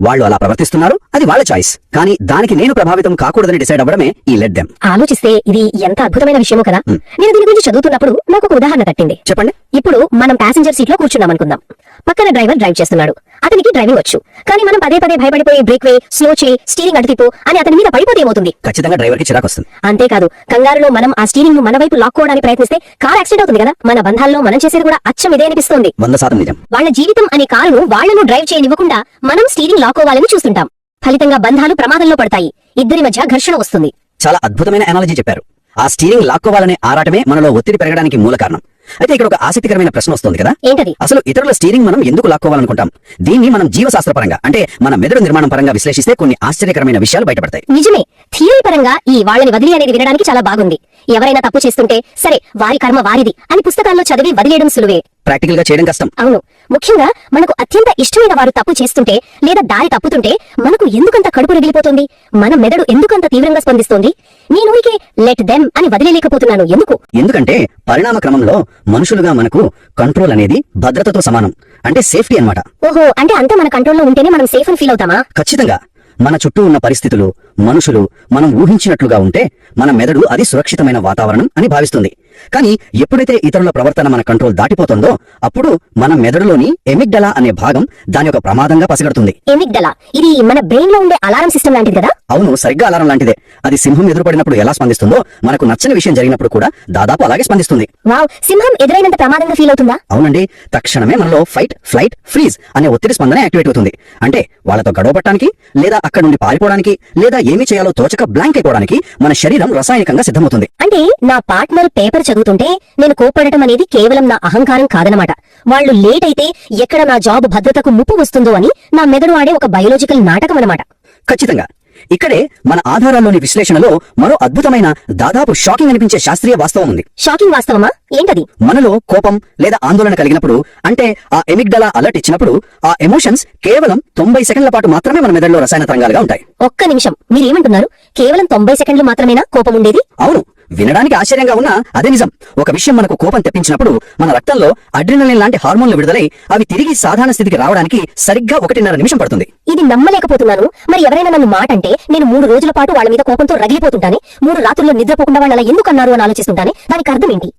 వాళ్ళు అలా ప్రవర్తిస్తున్నారు, అది వాళ్ళ చాయిస్. కానీ దానికి నేను ప్రభావితం కాకూడదని డిసైడ్ అవ్వడమే ఈ లెడ్డం. ఆలోచిస్తే ఇది ఎంత అద్భుతమైన విషయమో కదా. నేను దీని గురించి చదువుతున్నప్పుడు నాకు ఒక ఉదాహరణ తట్టింది. చెప్పండి. ఇప్పుడు మనం ప్యాసింజర్ సీట్ లో కూర్చున్నాం అనుకుందాం. పక్కన డ్రైవర్ డ్రైవ్ చేస్తున్నాడు. అతనికి డ్రైవింగ్ వచ్చు, కానీ మనం పదే పదే భయపడిపోయి బ్రేక్ వే, స్లో చేయి, స్టీరింగ్ అటు తిప్పు అని అతని మీద పడిపోతే ఏమవుతుంది? ఖచ్చితంగా డ్రైవర్ కి చిరాకు వస్తుంది. అంతేకాదు, కంగారులో మనం ఆ స్టీరింగ్ ను మన వైపు లాక్కోవడానికి ప్రయత్నిస్తే కార్ యాక్సిడెంట్ అవుతుంది కదా. మన బంధాల్లో మనం చేసేది కూడా అచ్చం ఇదే అనిపిస్తుంది. 100% నిజం. వాళ్ళ జీవితం అనే కారును వాళ్లను డ్రైవ్ చేయనివ్వకుండా మనం స్టీరింగ్ లాక్కోవాలని చూస్తుంటాం. ఫలితంగా బంధాలు ప్రమాదంలో పడతాయి. ఇద్దరి మధ్య ఘర్షణ వస్తుంది. చాలా అద్భుతమైన అనాలజీ చెప్పారు. ఆ స్టీరింగ్ లాక్కోవాలనే ఆరాటమే మనలో ఒత్తిడి పెరగడానికి మూల కారణం. అయితే ఇక్కడ ఒక ఆసక్తికరమైన ప్రశ్న వస్తుంది కదా, ఏంటది? అసలు ఇతరుల స్టీరింగ్ మనం ఎందుకు లాక్కోవాలనుకుంటాం? దీన్ని మనం జీవశాస్త్రపరంగా అంటే మన మెదడు నిర్మాణం పరంగా విశ్లేషిస్తే కొన్ని ఆశ్చర్యకరమైన విషయాలు బయటపడతాయి. నిజమే. థియరీ పరంగా ఈ వాళ్ళని వదిలి అనేది వినడానికి చాలా బాగుంది. ఎవరైనా తప్పు చేస్తుంటే సరే వారి కర్మ వారిది అని పుస్తకాల్లో చదివి వదిలేయడం సులువే. ప్రాక్టికల్ గా చేయడం కష్టం. అవును. ముఖ్యంగా మనకు అత్యంత ఇష్టమైన వారు తప్పు చేస్తుంటే లేదా దారి తప్పుతుంటే మనకు ఎందుకంత కడుపు రగిలిపోతుంది? మన మెదడు ఎందుకంత తీవ్రంగా స్పందిస్తోంది? నేనూరికే లెట్ దెమ్ అని వదిలేలేకపోతున్నాను. ఎందుకు? ఎందుకంటే పరిణామ క్రమంలో మనుషులుగా మనకు కంట్రోల్ అనేది భద్రతతో సమానం. అంటే సేఫ్టీ అన్నమాట. ఓహో, అంటే అంతా మన కంట్రోల్లో ఉంటేనే మనం సేఫ్ అని ఫీల్ అవుతామా? ఖచ్చితంగా. మన చుట్టూ ఉన్న పరిస్థితులు, మనుషులు మనం ఊహించినట్లుగా ఉంటే మన మెదడు అది సురక్షితమైన వాతావరణం అని భావిస్తుంది. కానీ ఎప్పుడైతే ఇతరుల ప్రవర్తన మన కంట్రోల్ దాటిపోతుందో అప్పుడు మన మెదడులోని ఎమిగ్డలా అనే భాగం దాని యొక్క ప్రమాదంగా పసిగడుతుంది. ఎమిగ్డలా ఇది మన బ్రెయిన్ లో ఉండే అలారం సిస్టమ్ లాంటిది కదా? అవును, సరిగ్గా అలారం లాంటిదే. అది సింహం ఎదురుపడినప్పుడు ఎలా స్పందిస్తుందో మనకు నచ్చని విషయం జరిగినప్పుడు కూడా దాదాపు అలాగే స్పందిస్తుంది. వావ్, సింహం ఎదురైనంత ప్రమాదంగా ఫీల్ అవుతుందా? అవునండి. తక్షణమే మనలో ఫైట్, ఫ్లైట్, ఫ్రీజ్ అనే ఒత్తిడి స్పందన యాక్టివేట్ అవుతుంది. అంటే వాళ్ళతో గడవపట్టడానికి లేదా అక్కడ నుండి పారిపోవడానికి లేదా ఏమి చేయాలో తోచక బ్లాంక్ అయిపోవడానికి మన శరీరం రసాయనికంగా సిద్ధమవుతుంది. అంటే నా పార్ట్నర్ పేపర్ చదువుతుంటే నేను కోప్పడటం అనేది కేవలం నా అహంకారం కాదనమాట. వాళ్ళు లేట్ అయితే ఎక్కడ నా జాబ్ భద్రతకు ముప్పు వస్తుందో అని నా మెదడు ఆడే ఒక బయోలాజికల్ నాటకం అన్నమాట. ఖచ్చితంగా. ఇక్కడే మన ఆధారాల్లోని విశ్లేషణలో మరో అద్భుతమైన, దాదాపు షాకింగ్ అనిపించే శాస్త్రీయ వాస్తవం ఉంది. షాకింగ్ వాస్తవమా? ఏంటది? మనలో కోపం లేదా ఆందోళన కలిగినప్పుడు, అంటే ఆ ఎమిగ్డలా అలర్ట్ ఇచ్చినప్పుడు, ఆ ఎమోషన్స్ కేవలం 90 సెకండ్ల పాటు మాత్రమే మన మెదడులో రసాయన తరంగాలుగా ఉంటాయి. ఒక్క నిమిషం, మీరేమంటున్నారు? కేవలం 90 సెకండ్లు మాత్రమేనా కోపం ఉండేది? అవును, వినడానికి ఆశ్చర్యంగా ఉన్నా అదే నిజం. ఒక విషయం మనకు కోపం తెప్పించినప్పుడు మన రక్తంలో అడ్రినలిన్ లాంటి హార్మోన్లు విడుదలై అవి తిరిగి సాధారణ స్థితికి రావడానికి సరిగ్గా 1.5 నిమిషం పడుతుంది. ఇది నమ్మలేకపోతున్నాను. మరి ఎవరైనా నన్ను మాట అంటే నేను 3 రోజుల పాటు వాళ్ళ మీద కోపంతో రగిలిపోతుంటానే, 3 రాత్రుల్లో నిద్రపోకుండా వాళ్ళు అలా ఎందుకు అన్నారు అని ఆలోచిస్తుంటానే. దానికి అర్థం ఏంటి?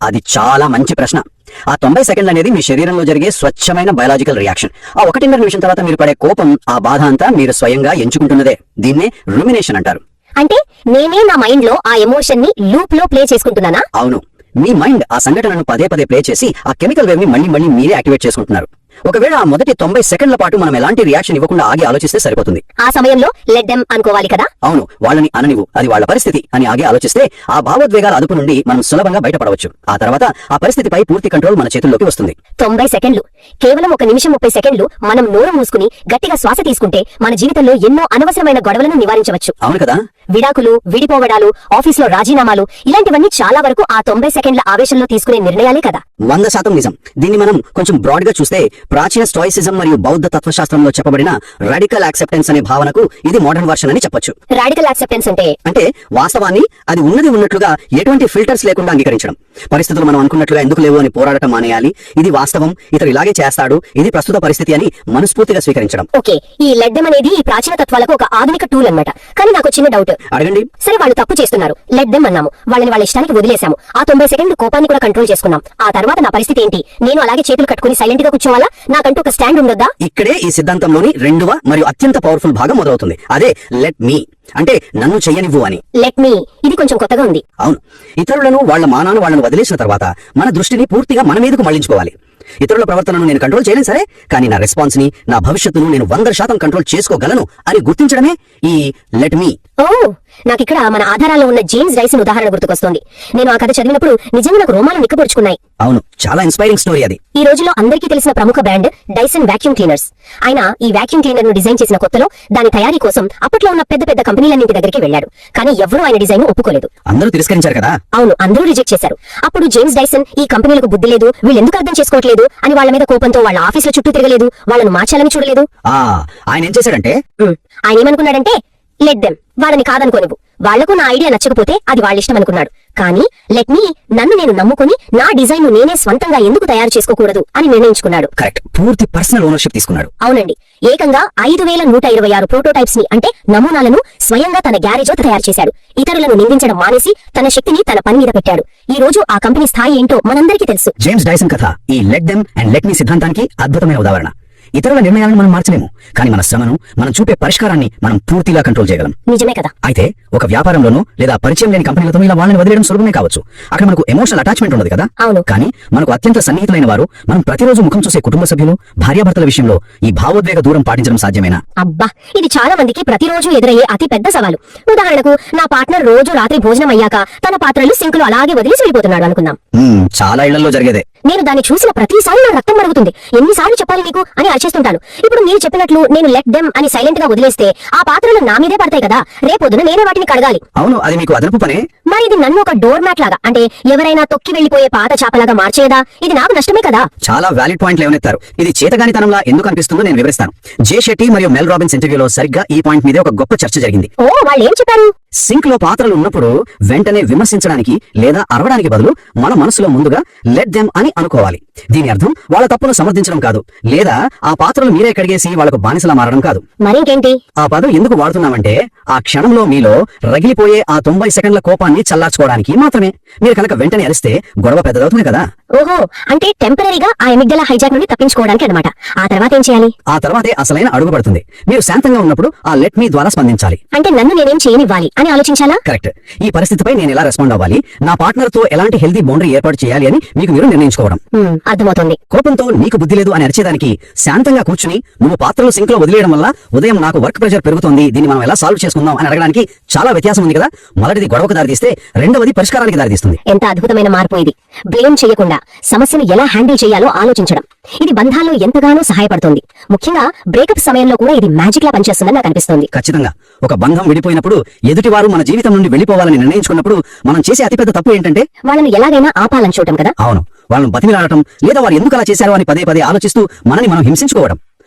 అది చాలా మంచి ప్రశ్న. ఆ 90 సెకండ్లు అనేది మీ శరీరంలో జరిగే స్వచ్ఛమైన బయలాజికల్ రియాక్షన్. ఆ 1.5 నిమిషం తర్వాత మీరు పడే కోపం, ఆ బాధ అంతా మీరు స్వయంగా ఎంచుకుంటున్నదే. దీన్నే రూమినేషన్ అంటారు. అంటే నేనే నా మైండ్ లో ఆ ఎమోషన్ ని లూప్ లో ప్లే చేసుకుంటున్నానా? అవును, మీ మైండ్ ఆ సంఘటనను పదే పదే ప్లే చేసి ఆ కెమికల్ వేవ్ ని మళ్ళీ మీరే యాక్టివేట్ చేసుకుంటున్నారు. ఒకవేళ ఆ మొదటి 90 సెకండ్ల పాటు మనం ఎలాంటి రియాక్షన్ ఇవ్వకుండా ఆగి ఆలోచిస్తే సరిపోతుంది. ఆ సమయంలో లెట్ దెమ్ అనుకోవాలి కదా? అవును, వాళ్ళని అననివ్వు, అది వాళ్ళ పరిస్థితి అని ఆగి ఆలోచిస్తే ఆ భావోద్వేగాల అదుపు నుండి మనం సులభంగా బయటపడవచ్చు. ఆ తర్వాత ఆ పరిస్థితిపై పూర్తి కంట్రోల్ మన చేతుల్లోకి వస్తుంది. 90 సెకండ్లు, కేవలం 1 నిమిషం 30 సెకండ్లు మనం నోరు మూసుకుని గట్టిగా శ్వాస తీసుకుంటే మన జీవితంలో ఎన్నో అనవసరమైన గొడవలను నివారించవచ్చు. అవును కదా? విడాకులు, విడిపోవడాలు, ఆఫీసులో రాజీనామాలు, ఇలాంటివన్నీ చాలా వరకు ఆ 90 సెకండ్ల ఆవేశంలో తీసుకునే నిర్ణయాలే కదా? 100% నిజం. దీన్ని మనం కొంచెం బ్రాడ్ గా చూస్తే ప్రాచీన స్టోయిసిజం మరియు బౌద్ధ తత్వశాస్త్రంలో చెప్పబడిన రాడికల్ యాక్సెప్టెన్స్ అనే భావనకు ఇది మోడర్న్ వర్షన్ అని చెప్పొచ్చు. రాడికల్ యాక్సెప్టెన్స్ అంటే వాస్తవాన్ని అది ఉన్నది ఉన్నట్లుగా ఎటువంటి ఫిల్టర్స్ లేకుండా అంగీకరించడం. పరిస్థితులు మనం అనుకున్నట్లుగా ఎందుకు లేవు అని పోరాడటం మానేయాలి. ఇది వాస్తవం, ఇతడు ఇలాగే చేస్తాడు, ఇది ప్రస్తుత పరిస్థితి అని మనస్ఫూర్తిగా స్వీకరించడం. ఓకే, ఈ లెడ్డెం అనేది ఈ ప్రాచీన తత్వాలకు ఒక ఆధునిక టూల్ అన్నమాట. కానీ నాకు చిన్న డౌట్. అడగండి. సరే, వాళ్ళు తప్పు చేస్తున్నారు, లెడ్డెం అన్నాము, వాళ్ళని వాళ్ళ ఇష్టానికి వదిలేశాము, ఆ 90 సెకండ్లు కోపాన్ని కూడా కంట్రోల్ చేసుకున్నాం. ఆ తర్వాత నా పరిస్థితి ఏంటి? నేను అలాగే చేతులు కట్టుకుని సైలెంట్ గా కూర్చోవాలా? నాకంటూ ఒక స్టాండ్ ఉండొద్దా? ఇక్కడే ఈ సిద్ధాంతంలోని 2వ మరియు అత్యంత పవర్ఫుల్ భాగం మొదలవుతుంది. అదే లెట్ మీ, అంటే నన్ను చెయ్యనివ్వు అని. లెట్ మీ, ఇది కొంచెం కొత్తగా ఉంది. అవును, ఇతరులను, వాళ్ళ మానాను వాళ్ళను వదిలేసిన తర్వాత మన దృష్టిని పూర్తిగా మన మీదకు మళ్లించుకోవాలి. ఇతరుల ప్రవర్తనను నేను కంట్రోల్ చేయలేను సరే, కానీ నా రెస్పాన్స్ ని, నా భవిష్యత్తును నేను 100% కంట్రోల్ చేసుకోగలను అని గుర్తించడమే ఈ లెట్ మీ. ఓ, నాకిక్కడ మన ఆధారాల్లో ఉన్న జేమ్స్ డైసన్ ఉదాహరణ గుర్తుకొస్తోంది. నేను ఆ కథ చదివినప్పుడు నిజంగా నాకు రోమాలు నిక్కపొడుచుకున్నాయి. అవును, చాలా ఇన్స్పైరింగ్ స్టోరీ అది. ఈ రోజుల్లో అందరికీ తెలిసిన ప్రముఖ బ్రాండ్ డైసన్ వాక్యూమ్ క్లీనర్స్. ఆయన ఈ వాక్యూమ్ క్లీనర్ ను డిజైన్ చేసిన కొత్తలో దాని తయారీ కోసం అప్పట్లో ఉన్న పెద్ద పెద్ద కంపెనీలన్నింటి దగ్గరికి వెళ్లాడు. కానీ ఎవరూ ఆయన డిజైన్ ఒప్పుకోలేదు. అందరూ తిరస్కరించారు కదా? అవును, అందరూ రిజెక్ట్ చేశారు. అప్పుడు జేమ్స్ డైసన్ ఈ కంపెనీలకు బుద్ధి లేదు, వీళ్ళు ఎందుకు అర్థం చేసుకోవట్లేదు అని వాళ్ళ మీద కోపంతో వాళ్ళ ఆఫీసులో చుట్టూ తిరగలేదు, వాళ్ళను మార్చాలని చూడలేదు. ఆయన ఏం చేశాడంటే, ఆయన ఏమనుకున్నాడంటే లెట్ దెమ్, వాళ్ళని కాదనుకోనివ్వు. వాళ్లకు నా ఐడియా నచ్చకపోతే అది వాళ్ళ ఇష్టం అనుకున్నాడు. కానీ లెట్ మీ, నన్ను నేను నమ్ముకుని నా డిజైన్ ను నేనే స్వంతంగా ఎందుకు తయారు చేసుకోకూడదు అని నిర్ణయించుకున్నాడు. కరెక్ట్, పూర్తి పర్సనల్ ఓనర్షిప్ తీసుకున్నాడు. అవునండి, ఏకంగా 5126 ప్రోటోటైప్స్ ని, అంటే నమూనాలను స్వయంగా తన గ్యారేజ్ లో తయారు చేశాడు. ఇతరులను నిందించడం మానేసి తన శక్తిని తన పని మీద పెట్టాడు. ఈ రోజు ఆ కంపెనీ స్థాయి ఏంటో మనందరికీ తెలుసు. జేమ్స్ డైసన్ కథ ఈ let them and let me సిద్ధాంతానికి అద్భుతమైన ఉదాహరణ. ఇతరుల నిర్ణయాలను మనం మార్చలేము, కానీ మన శ్రమను, మనం చూపే పరిష్కారాన్ని మనం పూర్తిగా కంట్రోల్ చేయగలం. నిజమే కదా. అయితే ఒక వ్యాపారంలోనూ లేదా పరిచయం లేని కంపెనీలతో ఇలా వాళ్ళని వదిలేయడం సులభమే కావచ్చు. అక్కడ మనకు ఎమోషనల్ అటాచ్మెంట్ ఉండదు కదా. అవును. కానీ మనకు అత్యంత సన్నిహితులైన వారు, మనం ప్రతిరోజు ముఖం చూసే కుటుంబ సభ్యులు, భార్యాభర్తల విషయంలో ఈ భావోద్వేగ దూరం పాటించడం సాధ్యమేనా? అబ్బా, ఇది చాలా మందికి ప్రతిరోజు ఎదురయ్యే అతి పెద్ద సవాలు. ఉదాహరణకు, నా పార్ట్నర్ రోజు రాత్రి భోజనం అయ్యాక తన పాత్రలు సింక్ లో అలాగే వదిలేసి వెళ్ళిపోతున్నాడు అనుకుందాం. చాలా ఇళ్లలో జరిగేదే. నేను దాన్ని చూసిన ప్రతిసారి నా రక్తం మరుగుతుంది. ఎన్నిసార్లు చెప్పాలి నీకు అని అరిచేస్తుంటాను. ఇప్పుడు మీరు చెప్పినట్లు నేను లెట్ దెమ్ అని సైలెంట్ గా వదిలేస్తే ఆ పాత్రలు నా మీదే పడతాయి కదా. రేపొద్దున నేనే వాటిని కడగాలి. అవును, అది మీకు అదనపు పనే. మరి ఇది నన్ను ఒక డోర్ మ్యాట్ లాగా, అంటే ఎవరైనా తొక్కి వెళ్లిపోయే పాత చాపలాగా మార్చేదా? ఇది నాకు నష్టమే కదా. చాలా వ్యాలిడ్ పాయింట్లు లేవనెత్తారు. ఇది చేతగానితనంలా ఎందుకు అనిపిస్తుందో నేను వివరిస్తాను. జే షెట్టి మరియు మెల్ రాబిన్స్ ఇంటర్వ్యూలో సరిగ్గా ఈ పాయింట్ మీదే ఒక గొప్ప చర్చ జరిగింది. ఓ, వాళ్ళు ఏం చెప్పారు? సింక్ లో పాత్రలు ఉన్నప్పుడు వెంటనే విమర్శించడానికి లేదా అరవడానికి బదులు మన మనసులో ముందుగా లెట్ దెమ్ అని అనుకోవాలి. దీని అర్థం వాళ్ళ తప్పును సమర్థించడం కాదు, లేదా ఆ పాత్రలు మీరే కడిగేసి వాళ్ళకు బానిసలా మారడం కాదు. మరింకేంటి? ఆ పదం ఎందుకు వాడుతున్నామంటే ఆ క్షణంలో మీలో రగిలిపోయే ఆ 90 సెకండ్ల కోపాన్ని చల్లార్చుకోవడానికి మాత్రమే. మీరు కనుక వెంటనే అరిస్తే గొడవ పెద్దదవుతుంది కదా. ఓహో, అంటే టెంపరీగా ఆ ఎమిగ్డలా హైజాక్ నుండి తప్పించుకోవడానికి అన్నమాట. ఆ తర్వాత ఏం చేయాలి? ఆ తర్వాతే అసలైన అడుగు పడుతుంది. మీరు శాంతంగా ఉన్నప్పుడు ఆ లెట్ మీ ద్వారా స్పందించాలి. అంటే నన్ను నేనేం చేయనివ్వాలి అని ఆలోచించాలా? కరెక్ట్. ఈ పరిస్థితిపై నేను ఎలా రెస్పాండ్ అవ్వాలి, నా పార్ట్నర్ తో ఎలాంటి హెల్తీ బౌండరీ ఏర్పాటు చేయాలి అని మీకు మీరు నిర్ణయించుకోవడం. అర్థమవుతుంది. కోపంతో నీకు బుద్ధి లేదు అని అరిచేదానికి శాంతంగా కూర్చుని, నువ్వు పాత్రలు సింక్ లో వదిలేయడం వల్ల ఉదయం నాకు వర్క్ ప్రెషర్ పెరుగుతుంది, దీన్ని మనం ఎలా సాల్వ్ చేసుకుందాం అని అడగడానికి చాలా వ్యత్యాసం ఉంది కదా. మొదటిది గొడవకు దారితీస్తే రెండవది పరిష్కారానికి దారితీస్తుంది. ఎంత అద్భుతమైన మార్పు ఇది. బ్లేమ్ చేయకుండా సమస్యను ఎలా హ్యాండిల్ చేయాలో ఆలోచించడం. ఇది బంధాల్లో ఎంతగానో సహాయపడుతుంది. ముఖ్యంగా బ్రేకప్ సమయంలో కూడా ఇది మ్యాజిక్ లా పనిచేస్తుందని నాకు అనిపిస్తుంది. ఖచ్చితంగా. ఒక బంధం విడిపోయినప్పుడు, ఎదుటివారు మన జీవితం నుండి వెళ్ళిపోవాలని నిర్ణయించుకున్నప్పుడు మనం చేసే అతిపెద్ద తప్పు ఏంటంటే వాళ్ళని ఎలాగైనా ఆపాలని చూడటం కదా. అవును, వాళ్ళని బతిమిలాడటం, లేదా వారు ఎందుకు అలా చేశారో అని పదే పదే ఆలోచిస్తూ మనని మనం హింసించుకోవడం.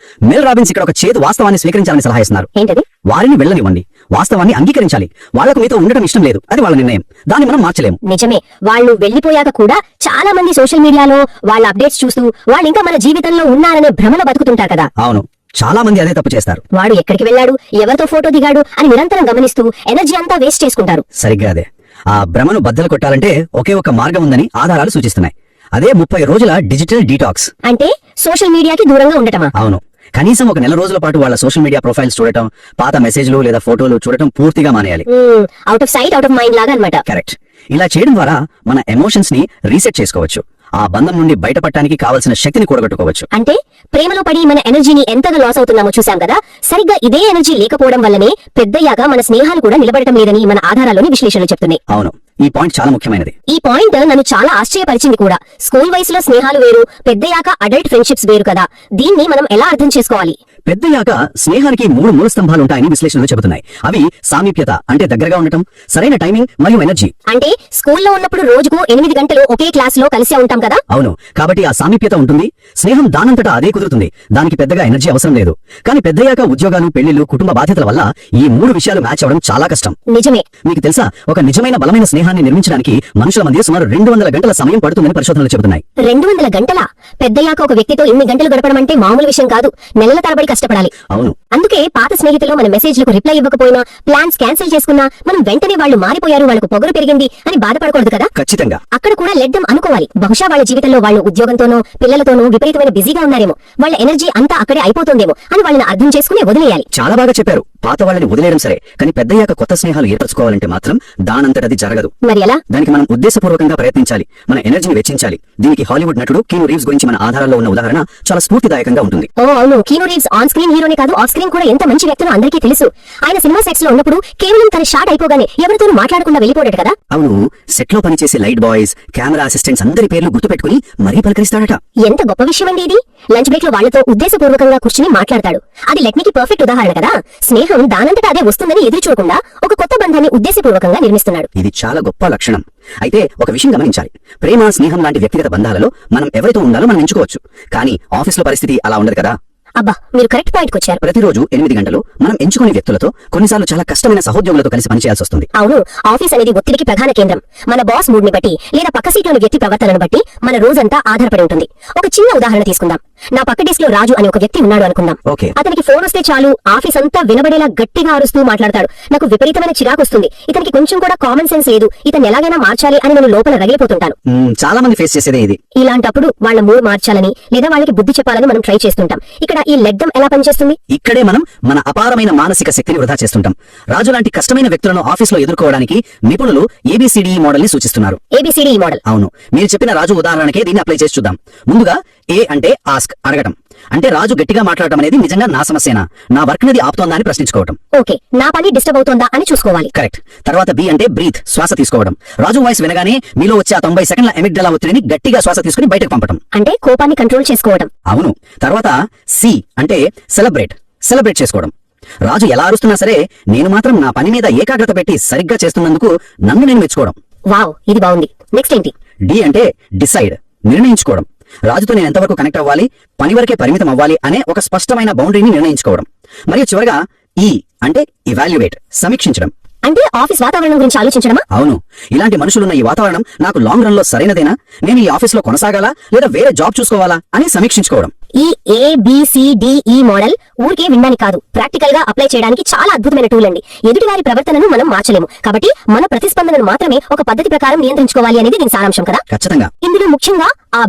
మెల్ రాబిన్స్ ఇక్కడ ఒక చేదు వాస్తవాన్ని స్వీకరించాలని సలహా ఇస్తున్నారు. ఏంటది? వారిని వెళ్ళనివ్వండి, వాస్తవాన్ని అంగీకరించాలి. వాళ్లకు మీతో ఉండటం ఇష్టం లేదు, అది వాళ్ళ నిర్ణయం, దాన్ని మనం మార్చలేము. నిజమే. వాళ్ళు వెళ్లిపోయాక కూడా చాలా మంది సోషల్ మీడియాలో వాళ్ళ అప్డేట్స్ చూస్తూ వాళ్ళు ఇంకా మన జీవితంలో ఉన్నారనే భ్రమలో బతుకుతుంటారు కదా. అవును, చాలా మంది అదే తప్పు చేస్తారు. వాడు ఎక్కడికి వెళ్ళాడు, ఎవరితో ఫోటో దిగాడు అని నిరంతరం గమనిస్తూ ఎనర్జీ అంతా వేస్ట్ చేసుకుంటారు. సరిగ్గా అదే. ఆ భ్రమను బద్దలు కొట్టాలంటే ఒకే ఒక మార్గం ఉందని ఆధారాలు సూచిస్తున్నాయి. అదే 30 రోజుల డిజిటల్ డీటాక్స్. అంటే సోషల్ మీడియాకి దూరంగా ఉండటమా? అవును, కనీసం ఒక నెల రోజుల పాటు వాళ్ళ సోషల్ మీడియా ప్రొఫైల్స్ చూడటం, పాత మెసేజ్లు లేదా ఫోటోలు చూడటం పూర్తిగా మానేయాలి. Out of sight, out of mind లాగా అన్నమాట. కరెక్ట్. ఇలా చేయడం ద్వారా మన ఎమోషన్స్ ని రీసెట్ చేసుకోవచ్చు. ఆ బంధం నుండి బయటపడటానికి కావలసిన శక్తిని కూడగట్టుకోవచ్చు. అంటే ప్రేమలో పడి మన ఎనర్జీని ఎంతగా లాస్ అవుతున్నామో చూసాం కదా. సరిగ్గా ఇదే ఎనర్జీ లేకపోవడం వల్లనే పెద్దయ్యాక మన స్నేహాలు కూడా నిలబడటం లేదని మన ఆధారాల్లోని విశ్లేషణలు చెప్తున్నాయి. అవును, ఈ పాయింట్ చాలా ముఖ్యమైనది. ఈ పాయింట్ నన్ను చాలా ఆశ్చర్యపరిచింది కూడా. స్కూల్ వయసులో స్నేహాలు వేరు, పెద్దయ్యాక అడల్ట్ ఫ్రెండ్షిప్స్ వేరు కదా. దీన్ని మనం ఎలా అర్థం చేసుకోవాలి? పెద్దయ్యాక స్నేహానికి 3 మూల స్తంభాలు ఉంటాయని విశ్లేషణలు చెబుతున్నాయి. అవి సామీప్యత, అంటే దగ్గరగా ఉండటం, సరైన టైమింగ్ మరియు ఎనర్జీ. అంటే స్కూల్లో ఉన్నప్పుడు రోజుకు 8 గంటలు ఒకే క్లాస్ లో కలిసే ఉంటాం కదా. అవును, కాబట్టి ఆ సామీప్యత ఉంటుంది. స్నేహం దానంతటా అదే కుదురుతుంది, దానికి పెద్దగా ఎనర్జీ అవసరం లేదు. కానీ పెద్దయ్యాక ఉద్యోగాలు, పెళ్లిళ్లు, కుటుంబ బాధ్యతల వల్ల ఈ 3 విషయాలు మ్యాచ్ అవ్వడం చాలా కష్టం. నిజమే. మీకు తెలుసా, ఒక నిజమైన బలమైన స్నేహాన్ని నిర్మించడానికి మనుషుల మధ్య సుమారు 200 గంటల సమయం పడుతుందని పరిశోధనలు చెబుతున్నాయి. 200 గంటలా? పెద్దయ్యాక ఒక వ్యక్తితో ఇన్ని గంటలు గడపడం అంటే మామూలు విషయం కాదు. నెలల తరబడి కష్టపడాలి. అవును. అందుకే పాత స్నేహితులు మన మెసేజ్లకు రిప్లై ఇవ్వకపోయినా, ప్లాన్స్ క్యాన్సిల్ చేసుకున్నా మనం వెంటనే వాళ్ళు మారిపోయారు, వాళ్ళకు పొగరు పెరిగింది అని బాధపడకూడదు కదా. ఖచ్చితంగా. అక్కడ కూడా లెట్ దెమ్ అనుకోవాలి. బహుశా వాళ్ళ జీవితంలో వాళ్ళు ఉద్యోగంతోనో పిల్లలతోనో విపరీతమైన బిజీగా ఉన్నారేమో, వాళ్ళ ఎనర్జీ అంతా అక్కడే అయిపోతుందేమో అని వాళ్ళని అర్థం చేసుకుని వదిలేయాలి. చాలా బాగా చెప్పారు. పాత వాళ్ళని వదిలేయడం సరే, కానీ పెద్దయ్యాక కొత్త స్నేహాలు ఏర్పరచుకోవాలంటే మాత్రం దానంతటది జరగదు. మరి ఎలా? దానికి మనం ఉద్దేశపూర్వకంగా ప్రయత్నించాలి, మన ఎనర్జీని వెచ్చించాలి. దీనికి హాలీవుడ్ నటుడు కీను రీవ్స్ గురించి మన ఆధారాల్లో ఉన్న ఉదాహరణ చాలా స్ఫూర్తిదాయకంగా ఉంటుంది. ఓ అవును, కీను రీవ్స్ ఆన్ స్క్రీన్ హీరోనే కాదు, ఆఫ్ స్క్రీన్ కూడా ఎంత మంచి వ్యక్తులు అందరికీ తెలుసు. ఆయన సినిమా సెట్స్ లో ఉన్నప్పుడు కేవలం తన షాట్ అయిపోగానే ఎవరితోనూ మాట్లాడకుండా వెళ్ళిపోయాడు కదా. అవును, సెట్ లో పనిచేసే లైట్ బాయ్స్, కెమెరా అసిస్టెంట్స్ అందరి పేర్లు గుర్తుపెట్టుకుని మరీ పలకరిస్తాడట. ఎంత గొప్ప విషయం అండి ఇది. లంచ్ బ్రేక్ లో వాళ్లతో ఉద్దేశపూర్వకంగా కూర్చుని మాట్లాడతాడు. అది లెట్నికి పర్ఫెక్ట్ ఉదాహరణ కదా. స్నేహం దానంతట అదే వస్తుందని ఎదురు చూడకుండా ఒక కొత్త బంధాన్ని ఉద్దేశపూర్వకంగా నిర్మిస్తున్నాడు. ఇది చాలా గొప్ప లక్షణం. అయితే ఒక విషయం గమనించాలి. ప్రేమ, స్నేహం లాంటి వ్యక్తిగత బంధాలలో మనం ఎవరితో ఉండాలో మనం ఎంచుకోవచ్చు. కానీ ఆఫీస్ లో పరిస్థితి అలా ఉండదు కదా. అబ్బా, మీరు కరెక్ట్ పాయింట్ వచ్చారు. ప్రతిరోజు 8 గంటలు మనం ఎంచుకునే వ్యక్తులతో, కొన్నిసార్లు చాలా కష్టమైన సహోద్యోగులతో కలిసి పనిచేయాల్సి వస్తుంది. అవును, ఆఫీస్ అనేది ఒత్తిడికి ప్రధాన కేంద్రం. మన బాస్ మూడ్ ని బట్టి లేదా పక్క సీట్లోని వ్యక్తి ప్రవర్తనను బట్టి మన రోజంతా ఆధారపడి ఉంటుంది. ఒక చిన్న ఉదాహరణ తీసుకుందాం. నా పక్క డెస్క్ లో రాజు అనే ఒక వ్యక్తి ఉన్నాడు అనుకుందాం. ఓకే. అతనికి ఫోన్ వస్తే చాలు ఆఫీస్ అంతా వినబడేలా గట్టిగా అరుస్తూ మాట్లాడతాడు. నాకు విపరీతమైన చిరాకు వస్తుంది. ఇతనికి కొంచెం కూడా కామన్ సెన్స్ లేదు. ఇతను ఎలాగైనా మార్చాలి అని నేను లోపల రగిలిపోతుంటాను. చాలా మంది ఫేస్ చేసేదే ఇది. ఇలాంటప్పుడు వాళ్ళ మూడ్ మార్చాలని లేదా వాళ్ళకి బుద్ధి చెప్పాలని మనం ట్రై చేస్తుంటాం. ఇక్కడ ఈ లెడ్డం ఎలా పనిచేస్తుంది? ఇక్కడే మనం మన అపారమైన మానసిక శక్తిని వృధా చేస్తుంటాం. రాజు లాంటి కష్టమైన వ్యక్తులను ఆఫీస్ లో ఎదుర్కోవడానికి నిపుణులు ABCDE మోడల్ ని సూచిస్తున్నారు. ABCDE model. అవును, మీరు చెప్పిన రాజు ఉదాహరణకే దీన్ని అప్లై చేసి చూద్దాం. ముందుగా A అంటే ఆస్క్, అడగటం. అంటే రాజు గట్టిగా మాట్లాడటం అనేది నిజంగా నా సమస్యనా, నా వర్క్ నది ఆపుతోందా అని ప్రశ్నించుకోవటం. ఓకే, నా పని డిస్టర్బ్ అవుతోందా అని చూసుకోవాలి. కరెక్ట్. తర్వాత B అంటే బ్రీత్, శ్వాస తీసుకోవడం. రాజు వాయిస్ వినగానే మీలో వచ్చే ఆ 90 సెకండ్ల ఎమిగ్డలా ఒత్తిడిని గట్టిగా శ్వాస తీసుకుని బయటకు పంపటం. అంటే కోపాన్ని కంట్రోల్ చేసుకోవడం. అవును. తర్వాత C అంటే సెలబ్రేట్ చేసుకోవడం. రాజు ఎలా అరుస్తున్నా సరే నేను మాత్రం నా పని మీద ఏకాగ్రత పెట్టి సరిగ్గా చేస్తున్నందుకు నన్ను నేను మెచ్చుకోవడం. వావ్, ఇది బాగుంది. నెక్స్ట్ ఏంటి? D అంటే డిసైడ్, నిర్ణయించుకోవడం. రాజుతో నేను ఎంతవరకు కనెక్ట్ అవ్వాలి, పని వరకే పరిమితం అవ్వాలి అనే ఒక స్పష్టమైన బౌండరీని నిర్ణయించుకోవడం. మరియు చివరగా E అంటే ఇవాల్యుయేట్, సమీక్షించడం. అంటే ఆఫీస్ వాతావరణం గురించి ఆలోచించడమా? అవును. ఇలాంటి మనుషులున్న ఈ వాతావరణం నాకు లాంగ్ రన్ లో సరైనదేనా, నేను ఈ ఆఫీస్ లో కొనసాగాలా లేదా వేరే జాబ్ చూసుకోవాలా అని సమీక్షించుకోవడం. ఈ ABCDE మోడల్ ఊరికే వినడానికి కాదు, ప్రాక్టికల్ గా అప్లై చేయడానికి చాలా అద్భుతమైన టూల్ అండి. ఎదుటివారి ప్రవర్తనను మనం మార్చలేము, కాబట్టి మన ప్రతిస్పందనను మాత్రమే ఒక పద్ధతి ప్రకారం నియంత్రించుకోవాలి అనేది దీని సారాంశం కదా. ఖచ్చితంగా. ఇందులో ముఖ్యంగా ఆ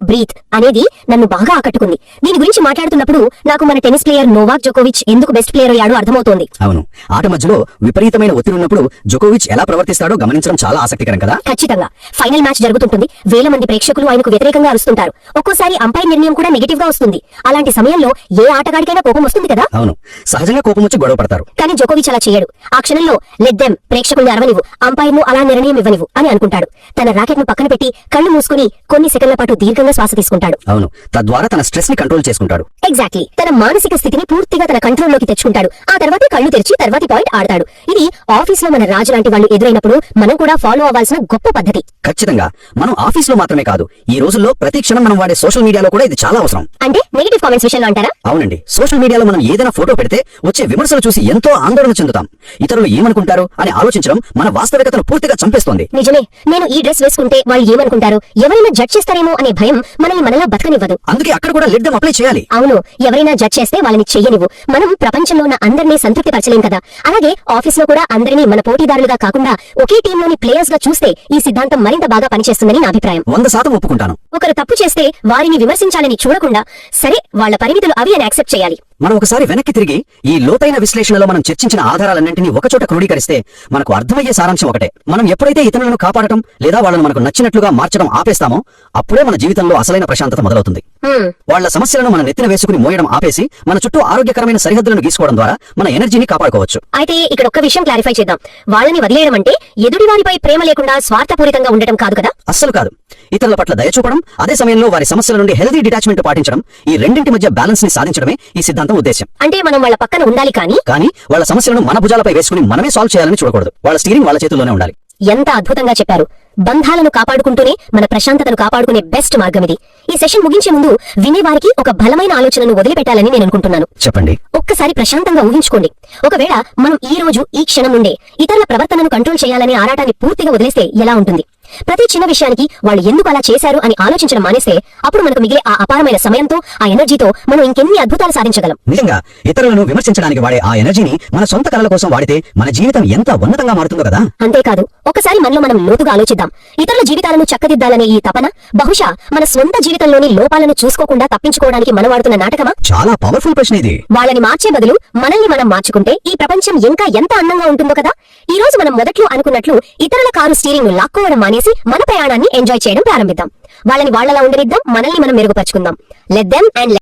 బ్రీత్ అనేది నన్ను బాగా ఆకట్టుకుంది. దీని గురించి మాట్లాడుతున్నప్పుడు నాకు మన టెన్నిస్ ప్లేయర్ నోవాక్ జోకోవిచ్ ఎందుకు బెస్ట్ ప్లేయర్ అయ్యాడో అర్థమవుతోంది. అవును, ఆట మధ్యలో విపరీతమైన ఒత్తిడి ఉన్నప్పుడు జోకోవిచ్ ఎలా ప్రవర్తిస్తాడో గమనించడం చాలా ఆసక్తికరం కదా. ఖచ్చితంగా. ఫైనల్ మ్యాచ్ జరుగుతుంటుంది, వేల మంది ప్రేక్షకులు ఆయనకు వ్యతిరేకంగా అరుస్తుంటారు. ఒక్కోసారి అంపైర్ నిర్ణయం కూడా నెగటివ్ గా వస్తుంది. అలాంటి సమయంలో ఏ ఆటగాడికైనా కోపం వస్తుంది కదా. అవును, సహజంగా కోపం వచ్చి గొడవ పడతారు. కానీ జోకోవిచ్ అలా చేయడు. ఆ క్షణంలో లెట్ దెమ్, ప్రేక్షకుల్ని అరవనివ్వు, అంపైర్ను అలా నిర్ణయం ఇవ్వనివ్వు అని అనుకుంటాడు. తన రాకెట్ ను పక్కన పెట్టి కళ్ళు మూసుకుని కొన్ని సెకండ్ల పాటు దీర్ఘంగా శ్వాస తీసుకుంటాడు. అవును, తద్వారా తన స్ట్రెస్ ని కంట్రోల్ చేసుకుంటాడు. ఎగ్జాక్ట్లీ. తన మానసిక స్థితిని పూర్తిగా తన కంట్రోల్లోకి తెచ్చుకుంటాడు. ఆ తర్వాత కళ్ళు తెరిచి తర్వాతి పాయింట్ ఆడతాడు. ఇది ఆఫీస్ లో మన రాజు లాంటి వాళ్ళు ఎదురైనప్పుడు మనం కూడా ఫాలో అవ్వాల్సిన గొప్ప పద్ధతి. ఖచ్చితంగా. మనం ఆఫీస్ లో మాత్రమే కాదు, ఈ రోజుల్లో ప్రతి క్షణం మనం వాడే సోషల్ మీడియాలో కూడా ఇది చాలా అవసరం. అంటే నెగటివ్ కామెంట్స్ విషయంలో అంటారా? అవునండి. సోషల్ మీడియాలో మనం ఏదైనా ఫోటో పెడితే వచ్చే విమర్శలు చూసి ఎంతో ఆందోళన చెందుతాం. ఇతరులు ఏమనుకుంటారు అని ఆలోచించడం మన వాస్తవికతను పూర్తిగా చంపేస్తోంది. నిజమే. నేను ఈ డ్రెస్ వేసుకుంటే వాళ్ళు ఏమనుకుంటారు, ఎవరైనా జడ్జ్ చేస్తారేమో అనే భయం మనల్ని మనలా బతకనివ్వదు. అందుకే అక్కడ కూడా లెట్ దెమ్ అప్లై చేయాలి. అవును, ఎవరైనా జడ్జ్ చేస్తే వాళ్ళని చెయ్యనివ్వు. మనం ప్రపంచంలో ఉన్న అందరినీ సంతృప్తి పరచలేం కదా. అలాగే ఆఫీస్ లో కూడా అందరినీ మన పోటీదారులుగా కాకుండా ఒకే టీంలోని ప్లేయర్స్ గా చూస్తే ఈ సిద్ధాంతం మరింత బాగా పనిచేస్తుందని నా అభిప్రాయం. 100% ఒప్పుకుంటాను. ఒకరు తప్పు చేస్తే వారిని విమర్శించాలని చూడకుండా సరే వాళ్ళ పరిమితులు అవి అని యాక్సెప్ట్ చేయాలి. మనం ఒకసారి వెనక్కి తిరిగి ఈ లోతైన విశ్లేషణలో మనం చర్చించిన ఆధారాలన్నింటినీ ఒకచోట క్రోడీకరిస్తే మనకు అర్థమయ్యే సారాంశం ఒకటే. మనం ఎప్పుడైతే ఇతరులను కాపాడటం లేదా వాళ్ళను మనకు నచ్చినట్లుగా మార్చడం ఆపేస్తామో అప్పుడే మన జీవితంలో అసలైన ప్రశాంతత మొదలవుతుంది. వాళ్ళ సమస్యలను మన నెత్తిన వేసుకుని మోయడం ఆపేసి మన చుట్టూ ఆరోగ్యకరమైన సరిహద్దులను గీసుకోవడం ద్వారా మన ఎనర్జీని కాపాడుకోవచ్చు. అయితే ఇక్కడ ఒక్క విషయం క్లారిఫై చేద్దాం. వాళ్ళని వదిలేయడం అంటే ఎదుటి వారిపై ప్రేమ లేకుండా స్వార్థపూరితంగా ఉండటం కాదు కదా. అస్సలు కాదు. ఇతరుల పట్ల దయ చూపడం, అదే సమయంలో వారి సమస్యల నుండి హెల్తీ డిటాచ్మెంట్ పాటించడం, ఈ రెండింటి మధ్య బ్యాలెన్స్ ని సాధించడమే ఈ సిద్ధాంతం ఉద్దేశం. అంటే మనం వాళ్ళ పక్కన ఉండాలి కానీ వాళ్ళ సమస్యలను మన భుజాలపై వేసుకుని మనమే సాల్వ్ చేయాలని చూడకూడదు. వాళ్ళ స్టీరింగ్ వాళ్ళ చేతుల్లోనే ఉండాలి. ఎంత అద్భుతంగా చెప్పారు. బంధాలను కాపాడుకుంటూనే మన ప్రశాంతతను కాపాడుకునే బెస్ట్ మార్గం ఇది. ఈ సెషన్ ముగించే ముందు వినేవారికి ఒక బలమైన ఆలోచనను వదిలిపెట్టాలని నేను అనుకుంటున్నాను. చెప్పండి. ఒక్కసారి ప్రశాంతంగా ఊహించుకోండి. ఒకవేళ మనం ఈ రోజు ఈ క్షణం నుండే ఇతరుల ప్రవర్తనను కంట్రోల్ చేయాలనే ఆరాటాన్ని పూర్తిగా వదిలేస్తే ఎలా ఉంటుంది? ప్రతి చిన్న విషయానికి వాళ్ళు ఎందుకు అలా చేశారు అని ఆలోచించడం మానేస్తే అప్పుడు మనకు మిగిలే ఆ అపారమైన సమయంతో, ఆ ఎనర్జీతో మనం ఇంకెన్ని అద్భుతాలు సాధించగలం. నిజంగా ఇతరులను విమర్శించడానికి వాడే ఆ ఎనర్జీని మన సొంత కళల కోసం వాడితే మన జీవితం ఎంత ఉన్నతంగా మారుతుందో కదా. అంతేకాదు, ఒకసారి మనలో మనం లోతుగా ఆలోచిద్దాం. ఇతరుల జీవితాలను చక్కదిద్దాలనే ఈ తపన బహుశా మన స్వంత జీవితంలోని లోపాలను చూసుకోకుండా తప్పించుకోవడానికి మనం వాడుతున్న నాటకమా? చాలా పవర్ఫుల్ ప్రశ్న ఇది. వాళ్ళని మార్చే బదులు మనల్ని మనం మార్చుకుంటే ఈ ప్రపంచం ఇంకా ఎంత అందంగా ఉంటుందో కదా. ఈ రోజు మనం మొదట్లో అనుకున్నట్లు ఇతరుల కారు స్టీరింగ్ ను లాక్కోవడం మానేసి మన ప్రయాణాన్ని ఎంజాయ్ చేయడం ప్రారంభిద్దాం. వాళ్ళని వాళ్ళలా ఉండనిద్దాం, మనల్ని మనం మెరుగుపరుచుకుందాం. Let them and